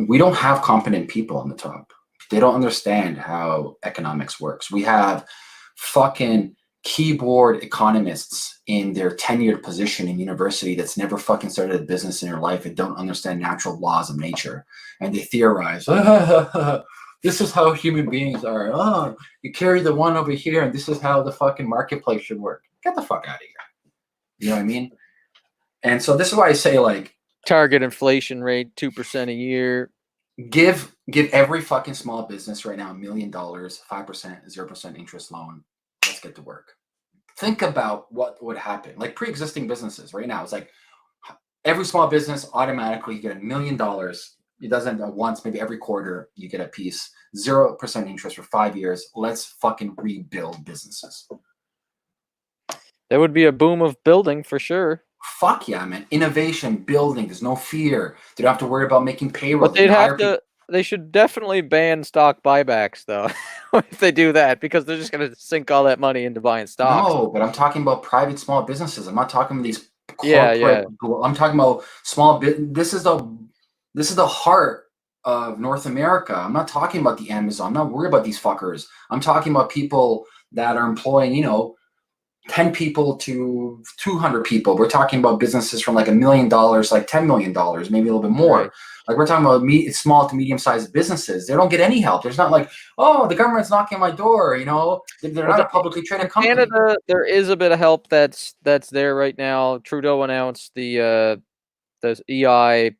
We don't have competent people on the top. They don't understand how economics works. We have fucking keyboard economists in their tenured position in university that's never fucking started a business in their life and don't understand natural laws of nature. And they theorize, this is how human beings are. Oh, you carry the one over here, and this is how the fucking marketplace should work. Get the fuck out of here. You know what I mean? And so this is why I say, like, target inflation rate 2% a year. Give every fucking small business right now $1 million, 5%, 0% interest loan. Let's get to work. Think about what would happen. Like pre-existing businesses right now, it's like every small business automatically you get $1 million. It doesn't once, maybe every quarter you get a piece. 0% interest for 5 years. Let's fucking rebuild businesses. There would be a boom of building for sure. Fuck yeah, man. Innovation, building. There's no fear. They don't have to worry about making payroll. But they should definitely ban stock buybacks, though, if they do that, because they're just going to sink all that money into buying stocks. No, but I'm talking about private small businesses. I'm not talking about these corporate. Yeah. I'm talking about small business. This is the heart of North America. I'm not talking about the Amazon. I'm not worried about these fuckers. I'm talking about people that are employing, 10 people to 200 people. We're talking about businesses from like $1 million, like $10 million, maybe a little bit more. Right. Like we're talking about small to medium-sized businesses. They don't get any help. There's not like, oh, the government's knocking on my door. They're not a publicly traded company. Canada, there is a bit of help that's there right now. Trudeau announced the EI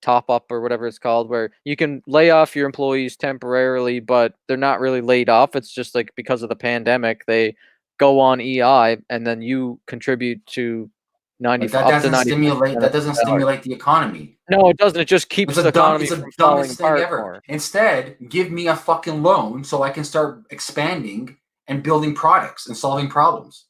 top up or whatever it's called, where you can lay off your employees temporarily, but they're not really laid off. It's just like because of the pandemic, they go on EI, and then you contribute to 95 up to 90%. That doesn't stimulate the economy. No, it doesn't. It just keeps the economy from falling apart more. Instead, give me a fucking loan so I can start expanding and building products and solving problems.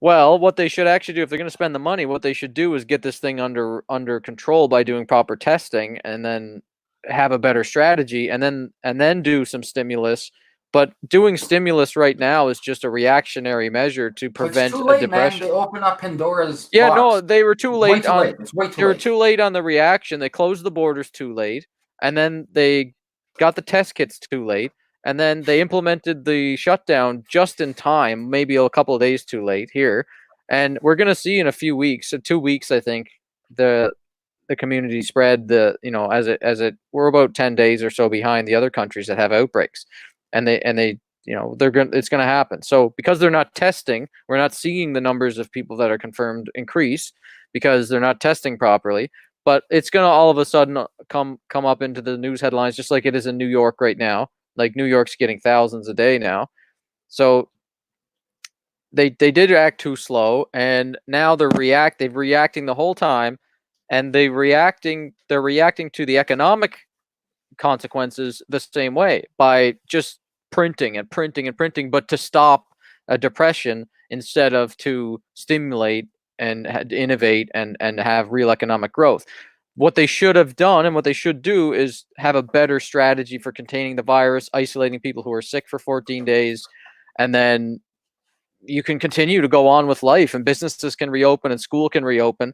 Well, what they should actually do, if they're going to spend the money, what they should do is get this thing under control by doing proper testing, and then have a better strategy, and then do some stimulus. But doing stimulus right now is just a reactionary measure to prevent a depression. Man. They open up Pandora's box. No, they were too late. They were too late on the reaction. They closed the borders too late, and then they got the test kits too late, and then they implemented the shutdown just in time, maybe a couple of days too late here. And we're going to see in a few weeks, 2 weeks, I think, the community spread. We're about 10 days or so behind the other countries that have outbreaks. And it's going to happen. So because they're not testing, we're not seeing the numbers of people that are confirmed increase because they're not testing properly. But it's going to all of a sudden come up into the news headlines, just like it is in New York right now. Like New York's getting thousands a day now. So they did act too slow, and now they're reacting the whole time, and they're reacting to the economic consequences the same way by just printing and printing and printing, but to stop a depression instead of to stimulate and innovate and have real economic growth. What they should have done and what they should do is have a better strategy for containing the virus, isolating people who are sick for 14 days, and then you can continue to go on with life, and businesses can reopen and school can reopen.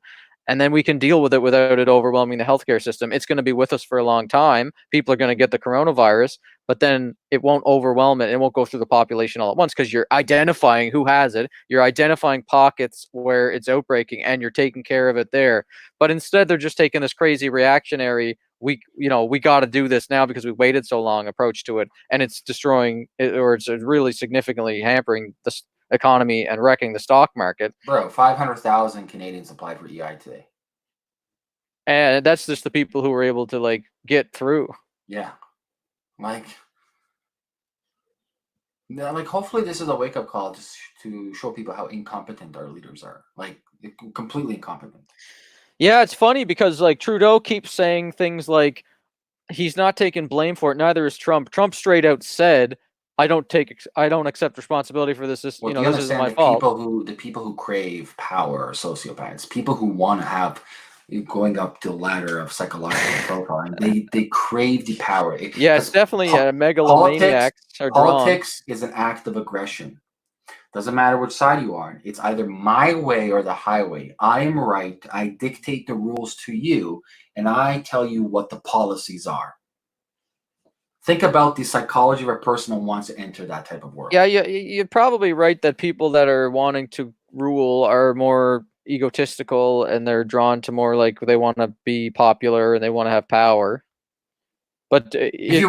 And then we can deal with it without it overwhelming the healthcare system. It's going to be with us for a long time. People are going to get the coronavirus, but then it won't overwhelm it. It won't go through the population all at once because you're identifying who has it. You're identifying pockets where it's outbreaking, and you're taking care of it there. But instead, they're just taking this crazy reactionary, we got to do this now because we waited so long approach to it, and it's destroying it, or it's really significantly hampering the economy and wrecking the stock market. Bro, 500,000 Canadians applied for EI today. And that's just the people who were able to like get through. Yeah. Like hopefully this is a wake-up call just to show people how incompetent our leaders are. Like completely incompetent. Yeah, it's funny because like Trudeau keeps saying things like he's not taking blame for it. Neither is Trump. Trump straight out said, I don't accept responsibility for this. This isn't my fault. The people who crave power are sociopaths. People who want to have going up the ladder of psychological profiling, they crave the power. It's definitely megalomaniacs. Politics is an act of aggression. Doesn't matter which side you are. It's either my way or the highway. I am right. I dictate the rules to you, and I tell you what the policies are. Think about the psychology of a person who wants to enter that type of world. Yeah, you're probably right that people that are wanting to rule are more egotistical, and they're drawn to more like they want to be popular and they want to have power. But if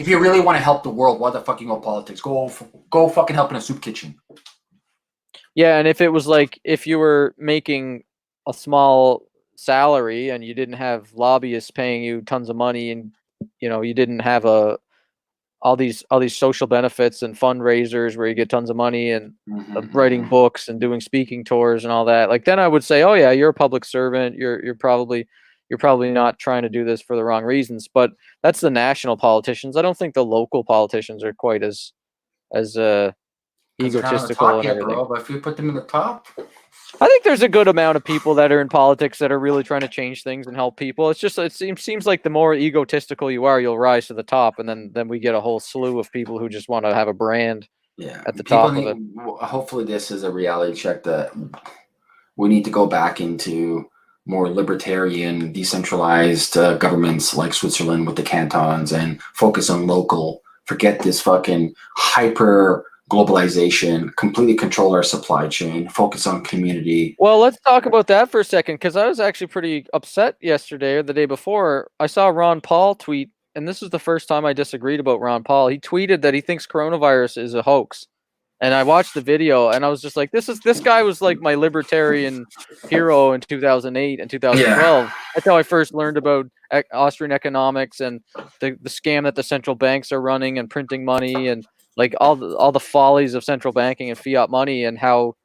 you really want to help the world, why the fuck you go politics? Go fucking help in a soup kitchen. Yeah, and if it was like if you were making a small salary and you didn't have lobbyists paying you tons of money, and you didn't have all these social benefits and fundraisers where you get tons of money and writing books and doing speaking tours and all that, like then I would say, oh yeah, you're a public servant. You're probably not trying to do this for the wrong reasons. But that's the national politicians. I don't think the local politicians are quite as egotistical and everything. Bro, but if you put them in the top, I think there's a good amount of people that are in politics that are really trying to change things and help people. It's just it seems like the more egotistical you are, you'll rise to the top, and then we get a whole slew of people who just want to have a brand at the top of it. Hopefully this is a reality check that we need to go back into more libertarian, decentralized governments like Switzerland with the cantons and focus on local. Forget this fucking hyper globalization, completely control our supply chain, focus on community. Well, let's talk about that for a second, because I was actually pretty upset yesterday or the day before. I saw Ron Paul tweet, and this is the first time I disagreed about Ron Paul. He tweeted that he thinks coronavirus is a hoax. And I watched the video and I was just like, this guy was like my libertarian hero in 2008 and 2012. Yeah. That's how I first learned about Austrian economics and the scam that the central banks are running and printing money and like all the follies of central banking and fiat money, and how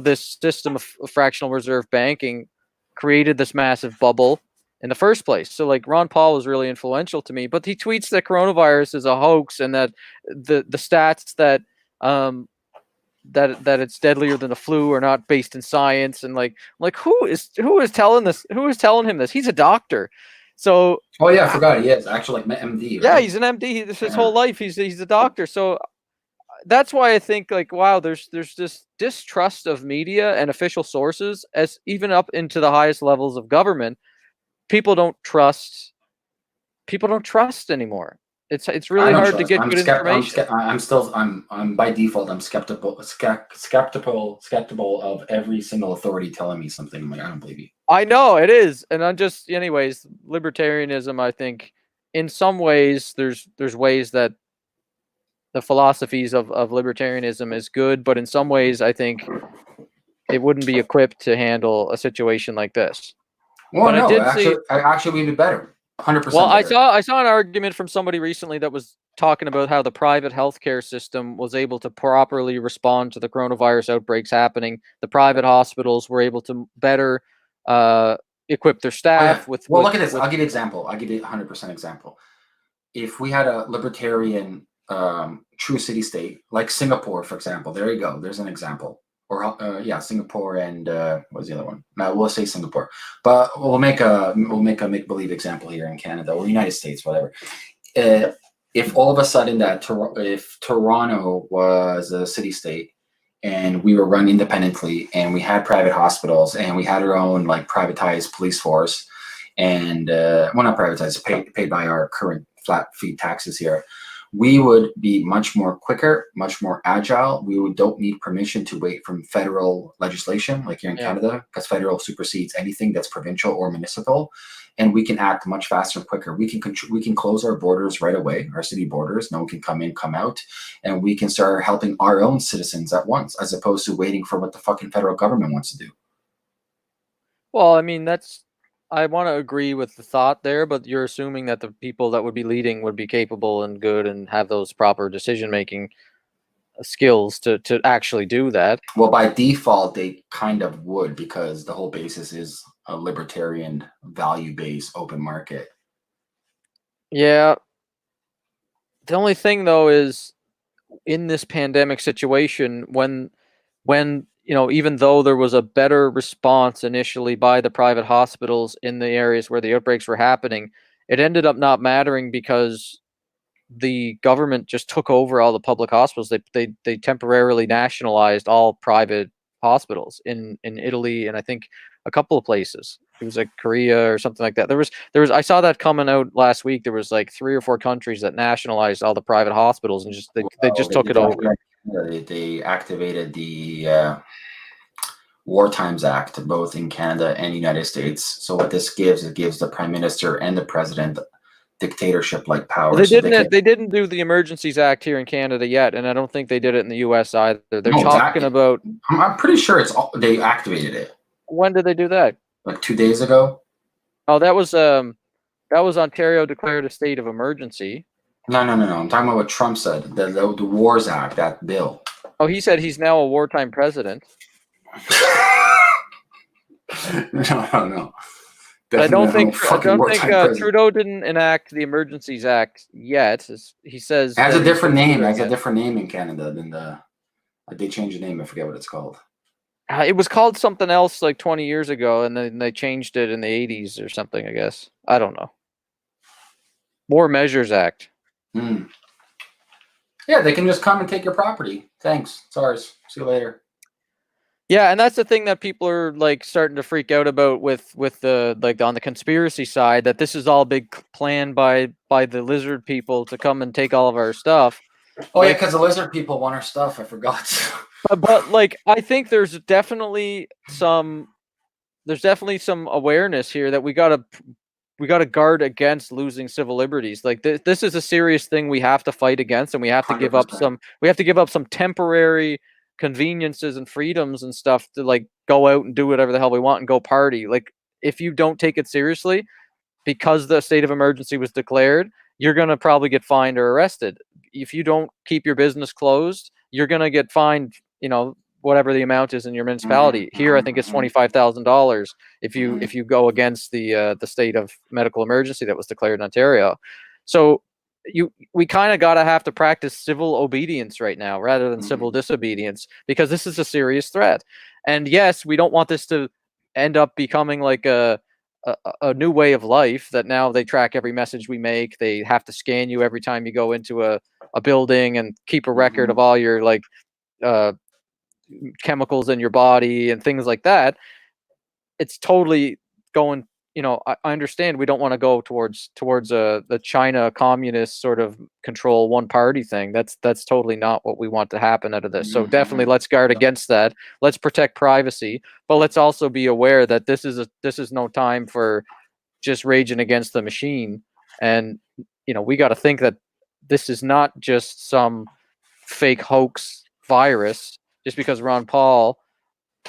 this system of fractional reserve banking created this massive bubble in the first place. So like Ron Paul was really influential to me, but he tweets that coronavirus is a hoax and that the stats that it's deadlier than the flu are not based in science, and like who is telling him this? He's a doctor. So I forgot he is actually like MD, right? Yeah, he's an MD. His whole life he's a doctor. So that's why I think like, wow, there's this distrust of media and official sources, as even up into the highest levels of government. People don't trust anymore. It's really hard to get good information. I'm by default, I'm skeptical of every single authority telling me something. I'm like, I don't believe you. I know it is. And I'm just, anyways, libertarianism, I think in some ways there's ways that the philosophies of libertarianism is good, but in some ways I think it wouldn't be equipped to handle a situation like this. Well, but no, actually we'd be better. 100%. Well, I saw an argument from somebody recently that was talking about how the private healthcare system was able to properly respond to the coronavirus outbreaks happening. The private hospitals were able to better equip their staff with. Well, look at this. I'll give you an example. I'll give you 100% example. If we had a libertarian true city state like Singapore, for example, there you go. There's an example. Or Singapore and what's the other one? No, we'll say Singapore, but we'll make a make-believe example here in Canada or United States, whatever. If all of a sudden if Toronto was a city-state and we were run independently and we had private hospitals and we had our own like privatized police force and not privatized, paid by our current flat fee taxes here, we would be much more quicker, much more agile. Don't need permission to wait from federal legislation like here in Canada, because federal supersedes anything that's provincial or municipal, and we can act much faster and quicker. We can close our borders right away, our city borders. No one can come in, come out, and we can start helping our own citizens at once, as opposed to waiting for what the fucking federal government wants to do. Well, I mean, I want to agree with the thought there, but you're assuming that the people that would be leading would be capable and good and have those proper decision-making skills to actually do that. Well, by default, they kind of would, because the whole basis is a libertarian, value-based, open market. Yeah. The only thing, though, is in this pandemic situation, when even though there was a better response initially by the private hospitals in the areas where the outbreaks were happening, it ended up not mattering because the government just took over all the public hospitals. They temporarily nationalized all private hospitals in Italy, and I think a couple of places. It was like Korea or something like that. There was I saw that coming out last week. There was like 3 or 4 countries that nationalized all the private hospitals and they just took it over. They activated the War Times Act both in Canada and United States. So what this gives, it gives the Prime Minister and the President dictatorship-like power. They didn't do the Emergencies Act here in Canada yet, and I don't think they did it in the U.S. either. They're talking about. I'm pretty sure they activated it. When did they do that? Like 2 days ago. Oh, that was Ontario declared a state of emergency. No. I'm talking about what Trump said. The Wars Act, that bill. Oh, he said he's now a wartime president. No. I don't think Trudeau didn't enact the Emergencies Act yet. He says it has a different name. It has a different name in Canada than they changed the name. I forget what it's called. It was called something else like 20 years ago, and then they changed it in the 80s or something, I guess. I don't know. War Measures Act. Yeah, they can just come and take your property. Thanks. It's ours. See you later. Yeah, and that's the thing that people are like starting to freak out about with the like on the conspiracy side, that this is all big planned by the lizard people to come and take all of our stuff. Oh yeah, because the lizard people want our stuff. I forgot. But like, I think there's definitely some awareness here that we gotta guard against losing civil liberties. Like this is a serious thing we have to fight against, and we have to 100%. give up some temporary conveniences and freedoms and stuff to like go out and do whatever the hell we want and go party. Like, if you don't take it seriously, because the state of emergency was declared, you're going to probably get fined or arrested. If you don't keep your business closed, you're going to get fined, whatever the amount is in your municipality. Here, I think it's $25,000 if you go against the state of medical emergency that was declared in Ontario. So we kind of have to practice civil obedience right now rather than civil disobedience, because this is a serious threat. And yes, we don't want this to end up becoming like a new way of life, that now they track every message we make. They have to scan you every time you go into a building and keep a record of all your like chemicals in your body and things like that. It's totally going. I understand we don't want to go towards the China communist sort of control one party thing. That's totally not what we want to happen out of this. So definitely let's guard against that. Let's protect privacy, but let's also be aware that this is no time for just raging against the machine. And we got to think that this is not just some fake hoax virus just because Ron Paul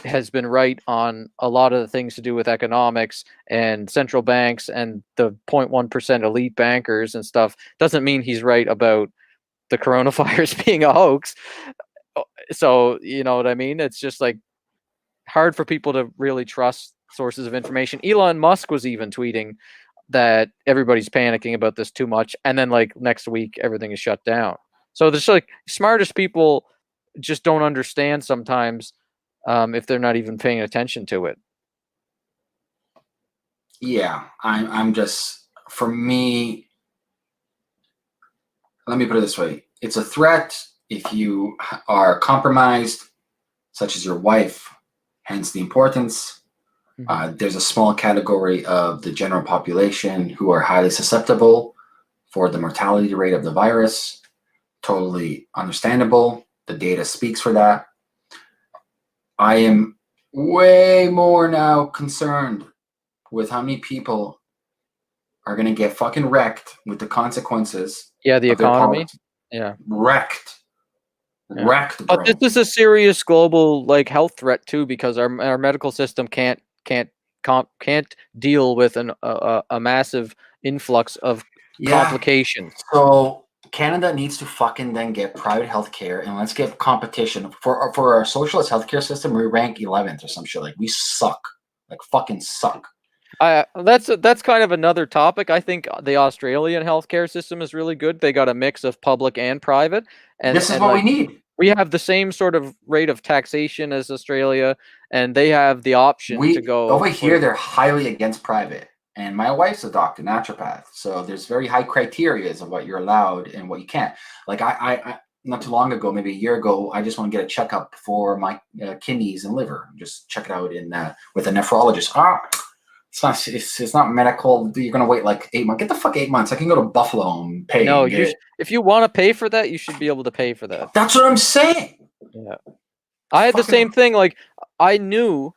has been right on a lot of the things to do with economics and central banks and the 0.1% elite bankers and stuff. Doesn't mean he's right about the coronavirus being a hoax. So, you know what I mean? It's just like hard for people to really trust sources of information. Elon Musk was even tweeting that everybody's panicking about this too much, and then like next week everything is shut down. So there's like smartest people just don't understand sometimes if they're not even paying attention to it. Yeah, I'm just, for me, let me put it this way. It's a threat if you are compromised, such as your wife, hence the importance. There's a small category of the general population who are highly susceptible for the mortality rate of the virus. Totally understandable. The data speaks for that. I am way more now concerned with how many people are going to get fucking wrecked with the consequences. Yeah, the of their economy. politics. Yeah. Wrecked. Yeah. Wrecked, But bro. this is a serious global like health threat too, because our medical system can't deal with a massive influx of complications. So Canada needs to fucking then get private healthcare, and let's get competition for our socialist healthcare system. We rank 11th or some shit. Like we suck. Like fucking suck. That's kind of another topic. I think the Australian healthcare system is really good. They got a mix of public and private, and This is what we need. We have the same sort of rate of taxation as Australia, and they have the option to go over here. They're highly against private, and my wife's a doctor, naturopath, so there's very high criterias of what you're allowed and what you can't. Like I not too long ago, maybe a year ago, I just want to get a checkup for my kidneys and liver. Just check it out in with a nephrologist. It's not medical. You're gonna wait like 8 months. Get the fuck 8 months. I can go to Buffalo and pay. No, if you want to pay for that, you should be able to pay for that. That's what I'm saying. Yeah, I had the same thing. Like I knew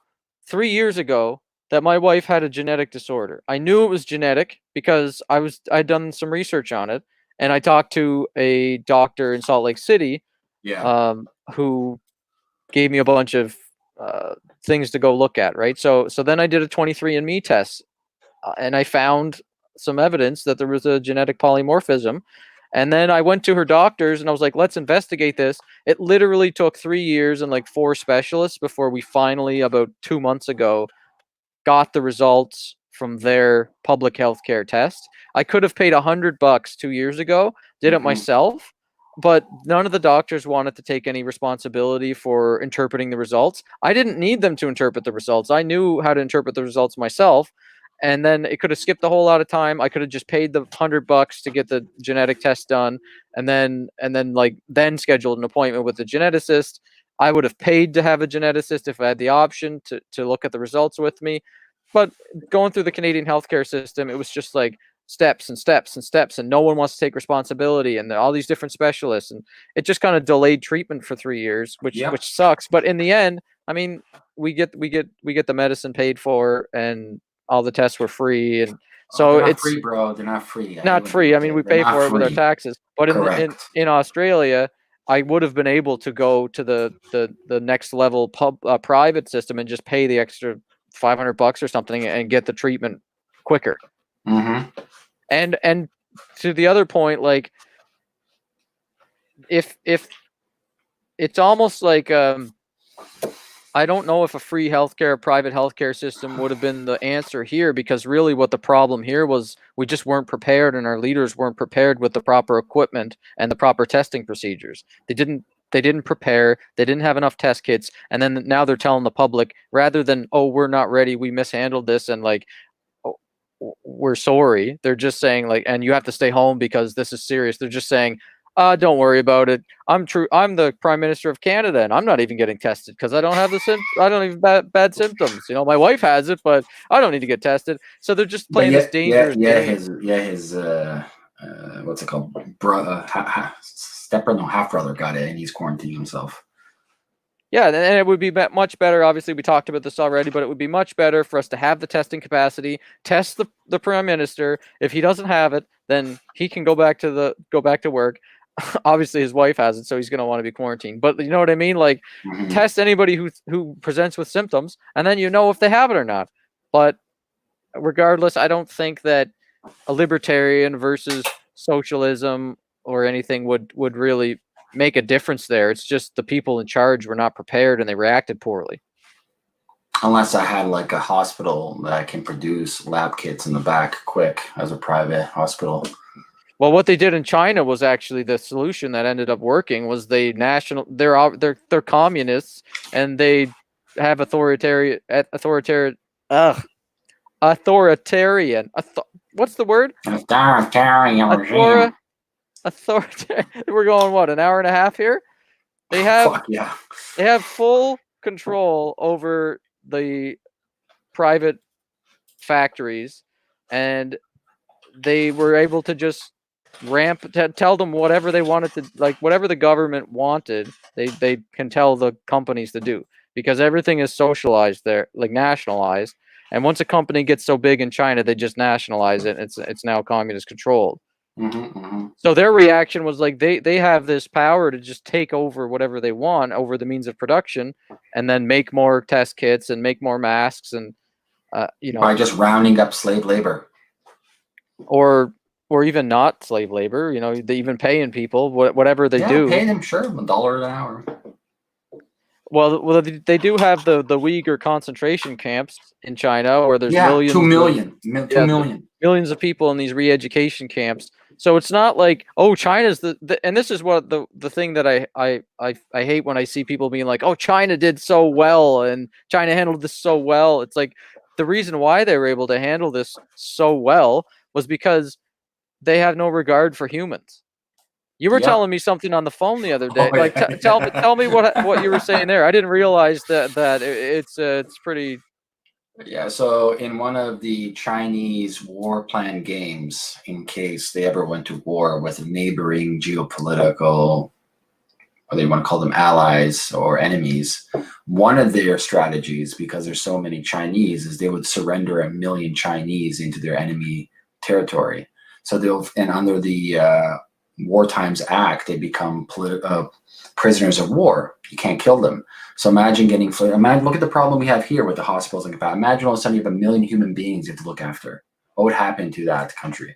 3 years ago that my wife had a genetic disorder. I knew it was genetic because I'd done some research on it, and I talked to a doctor in Salt Lake City, who gave me a bunch of things to go look at, right? So then I did a 23andMe test, and I found some evidence that there was a genetic polymorphism. And then I went to her doctors and I was like, let's investigate this. It literally took 3 years and like 4 specialists before we finally, about 2 months ago, got the results from their public healthcare test. I could have paid $100 2 years ago, did it myself, but none of the doctors wanted to take any responsibility for interpreting the results. I didn't need them to interpret the results. I knew how to interpret the results myself. And then it could have skipped a whole lot of time. I could have just paid the $100 to get the genetic test done, and then scheduled an appointment with the geneticist. I would have paid to have a geneticist if I had the option to look at the results with me. But going through the Canadian healthcare system, it was just like steps and steps and steps, and no one wants to take responsibility, and all these different specialists, and it just kind of delayed treatment for 3 years, which sucks. But in the end, I mean, we get the medicine paid for, and all the tests were free, and so they're not it's free, bro. They're not free. Not free. I mean, we pay for it with our taxes. But in Australia, I would have been able to go to the next level private system and just pay the extra $500 or something and get the treatment quicker. And to the other point, like if it's almost like I don't know if a free healthcare, private healthcare system would have been the answer here, because really what the problem here was we just weren't prepared, and our leaders weren't prepared with the proper equipment and the proper testing procedures. They didn't prepare. They didn't have enough test kits. And then now they're telling the public, rather than, oh, we're not ready, we mishandled this, and like, oh, we're sorry. They're just saying like, and you have to stay home because this is serious. They're just saying, don't worry about it. I'm the Prime Minister of Canada, and I'm not even getting tested because I don't have I don't even bad symptoms. You know, my wife has it, but I don't need to get tested. So they're just playing this dangerous game. His what's it called? Half brother got it, and he's quarantining himself. Yeah, and it would be much better. Obviously, we talked about this already, but it would be much better for us to have the testing capacity, test the Prime Minister. If he doesn't have it, then he can go back to work. Obviously his wife has it, so he's going to want to be quarantined. But you know what I mean? Like, test anybody who presents with symptoms, and then you know if they have it or not. But regardless, I don't think that a libertarian versus socialism or anything would really make a difference there. It's just the people in charge were not prepared, and they reacted poorly. Unless I had like a hospital that can produce lab kits in the back quick as a private hospital. Well, what they did in China was actually the solution that ended up working. Was they're communists, and they have authoritarian. What's the word? Authoritarian regime. We're going what, an hour and a half here? They have They have full control over the private factories, and they were able to just tell them whatever they wanted to, like whatever the government wanted, they can tell the companies to do, because everything is socialized there, like nationalized. And once a company gets so big in China, they just nationalize it. It's now communist controlled. So their reaction was like they have this power to just take over whatever they want over the means of production, and then make more test kits and make more masks, and by just rounding up slave labor, or even not slave labor. They even paying people whatever they do. Paying them, sure, $1 an hour. Well, they do have the Uyghur concentration camps in China, where there's millions, 2 million, 2 million, millions of people in these re-education camps. So it's not like, oh, China's and this is what the thing that I hate when I see people being like, oh, China did so well and China handled this so well. It's like, the reason why they were able to handle this so well was because they have no regard for humans. You were telling me something on the phone the other day. Tell me what you were saying there. I didn't realize that it's pretty. Yeah, so in one of the Chinese war plan games, in case they ever went to war with a neighboring geopolitical, whether you want to call them allies or enemies, one of their strategies, because there's so many Chinese, is they would surrender 1 million Chinese into their enemy territory. So and under the War Times Act, they become prisoners of war. You can't kill them. So imagine look at the problem we have here with the hospitals and capacity. Imagine all of a sudden you have 1 million human beings you have to look after. What would happen to that country?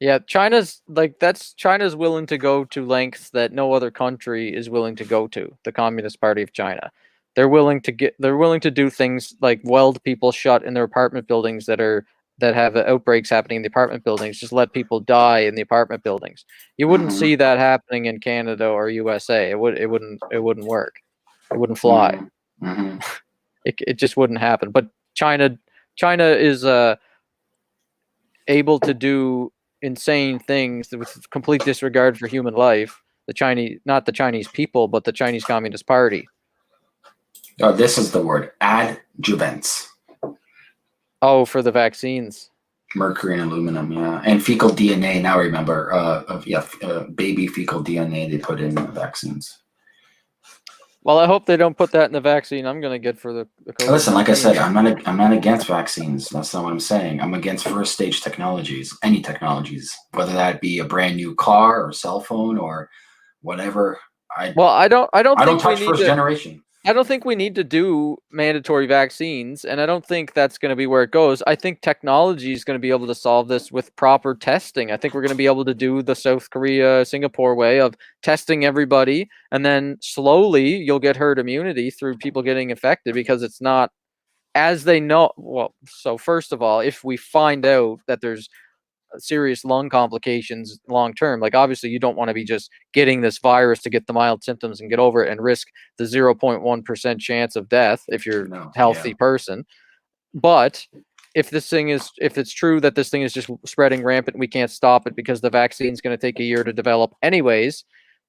Yeah, China's willing to go to lengths that no other country is willing to go to. The Communist Party of China. They're willing to do things like weld people shut in their apartment buildings that have outbreaks happening in the apartment buildings. Just let people die in the apartment buildings. You wouldn't see that happening in Canada or USA. It wouldn't work. It wouldn't fly. It just wouldn't happen. But China is able to do insane things with complete disregard for human life. Not the Chinese people, but the Chinese Communist Party. Oh, this is the word, adjuvants. Oh, for the vaccines. Mercury and aluminum, yeah. And fecal DNA, now I remember, baby fecal DNA they put in the vaccines. Well, I hope they don't put that in the vaccine I'm going to get for the COVID. Listen, like I said, I'm not against vaccines. That's not what I'm saying. I'm against first stage technologies, any technologies, whether that be a brand new car or cell phone or whatever. I don't touch first generation. I don't think we need to do mandatory vaccines, and I don't think that's going to be where it goes. I think technology is going to be able to solve this with proper testing. I think we're going to be able to do the South Korea, Singapore way of testing everybody, and then slowly you'll get herd immunity through people getting infected, because it's not as they know. Well, so first of all, if we find out that there's serious lung complications long term, like obviously you don't want to be just getting this virus to get the mild symptoms and get over it and risk the 0.1% chance of death if you're a healthy person. But if it's true that this thing is just spreading rampant and we can't stop it because the vaccine is going to take a year to develop anyways,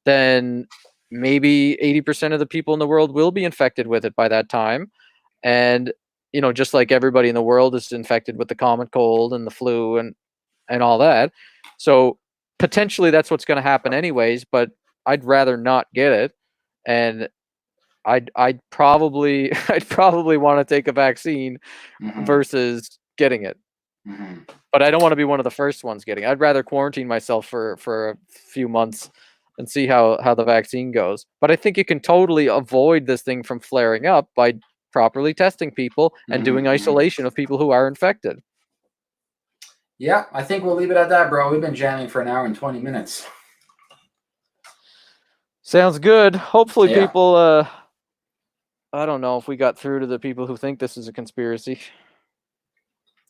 then maybe 80% of the people in the world will be infected with it by that time. And just like everybody in the world is infected with the common cold and the flu and all that. So potentially that's what's going to happen anyways, but I'd rather not get it. And I'd probably want to take a vaccine versus getting it. But I don't want to be one of the first ones getting it. I'd rather quarantine myself for a few months and see how the vaccine goes. But I think you can totally avoid this thing from flaring up by properly testing people and doing isolation of people who are infected. Yeah, I think we'll leave it at that, bro. We've been jamming for 1 hour and 20 minutes. Sounds good. Hopefully people, I don't know if we got through to the people who think this is a conspiracy.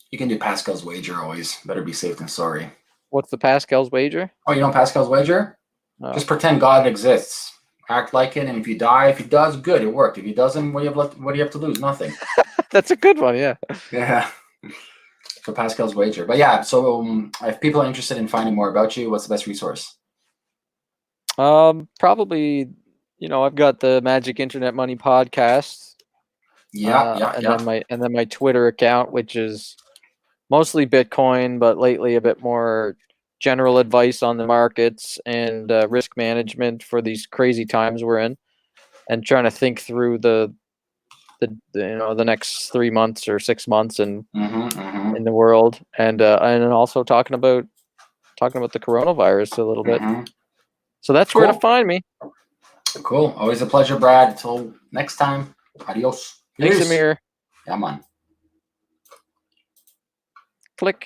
You can do Pascal's wager always. Better be safe than sorry. What's the Pascal's wager? Oh, you know Pascal's wager? Oh. Just pretend God exists. Act like it, and if he does, good, it worked. If he doesn't, what do you have to lose? Nothing. That's a good one, yeah. Yeah. For Pascal's wager. But yeah, so if people are interested in finding more about you, what's the best resource? Probably, I've got the Magic Internet Money podcast. Then my Twitter account, which is mostly Bitcoin, but lately a bit more general advice on the markets and risk management for these crazy times we're in, and trying to think through the next 3 months or 6 months in the world, and also talking about the coronavirus a little bit. So that's where to find me. Cool. Always a pleasure, Brad. Until next time. Adios. Thanks, Ameer. Yeah, man. Click.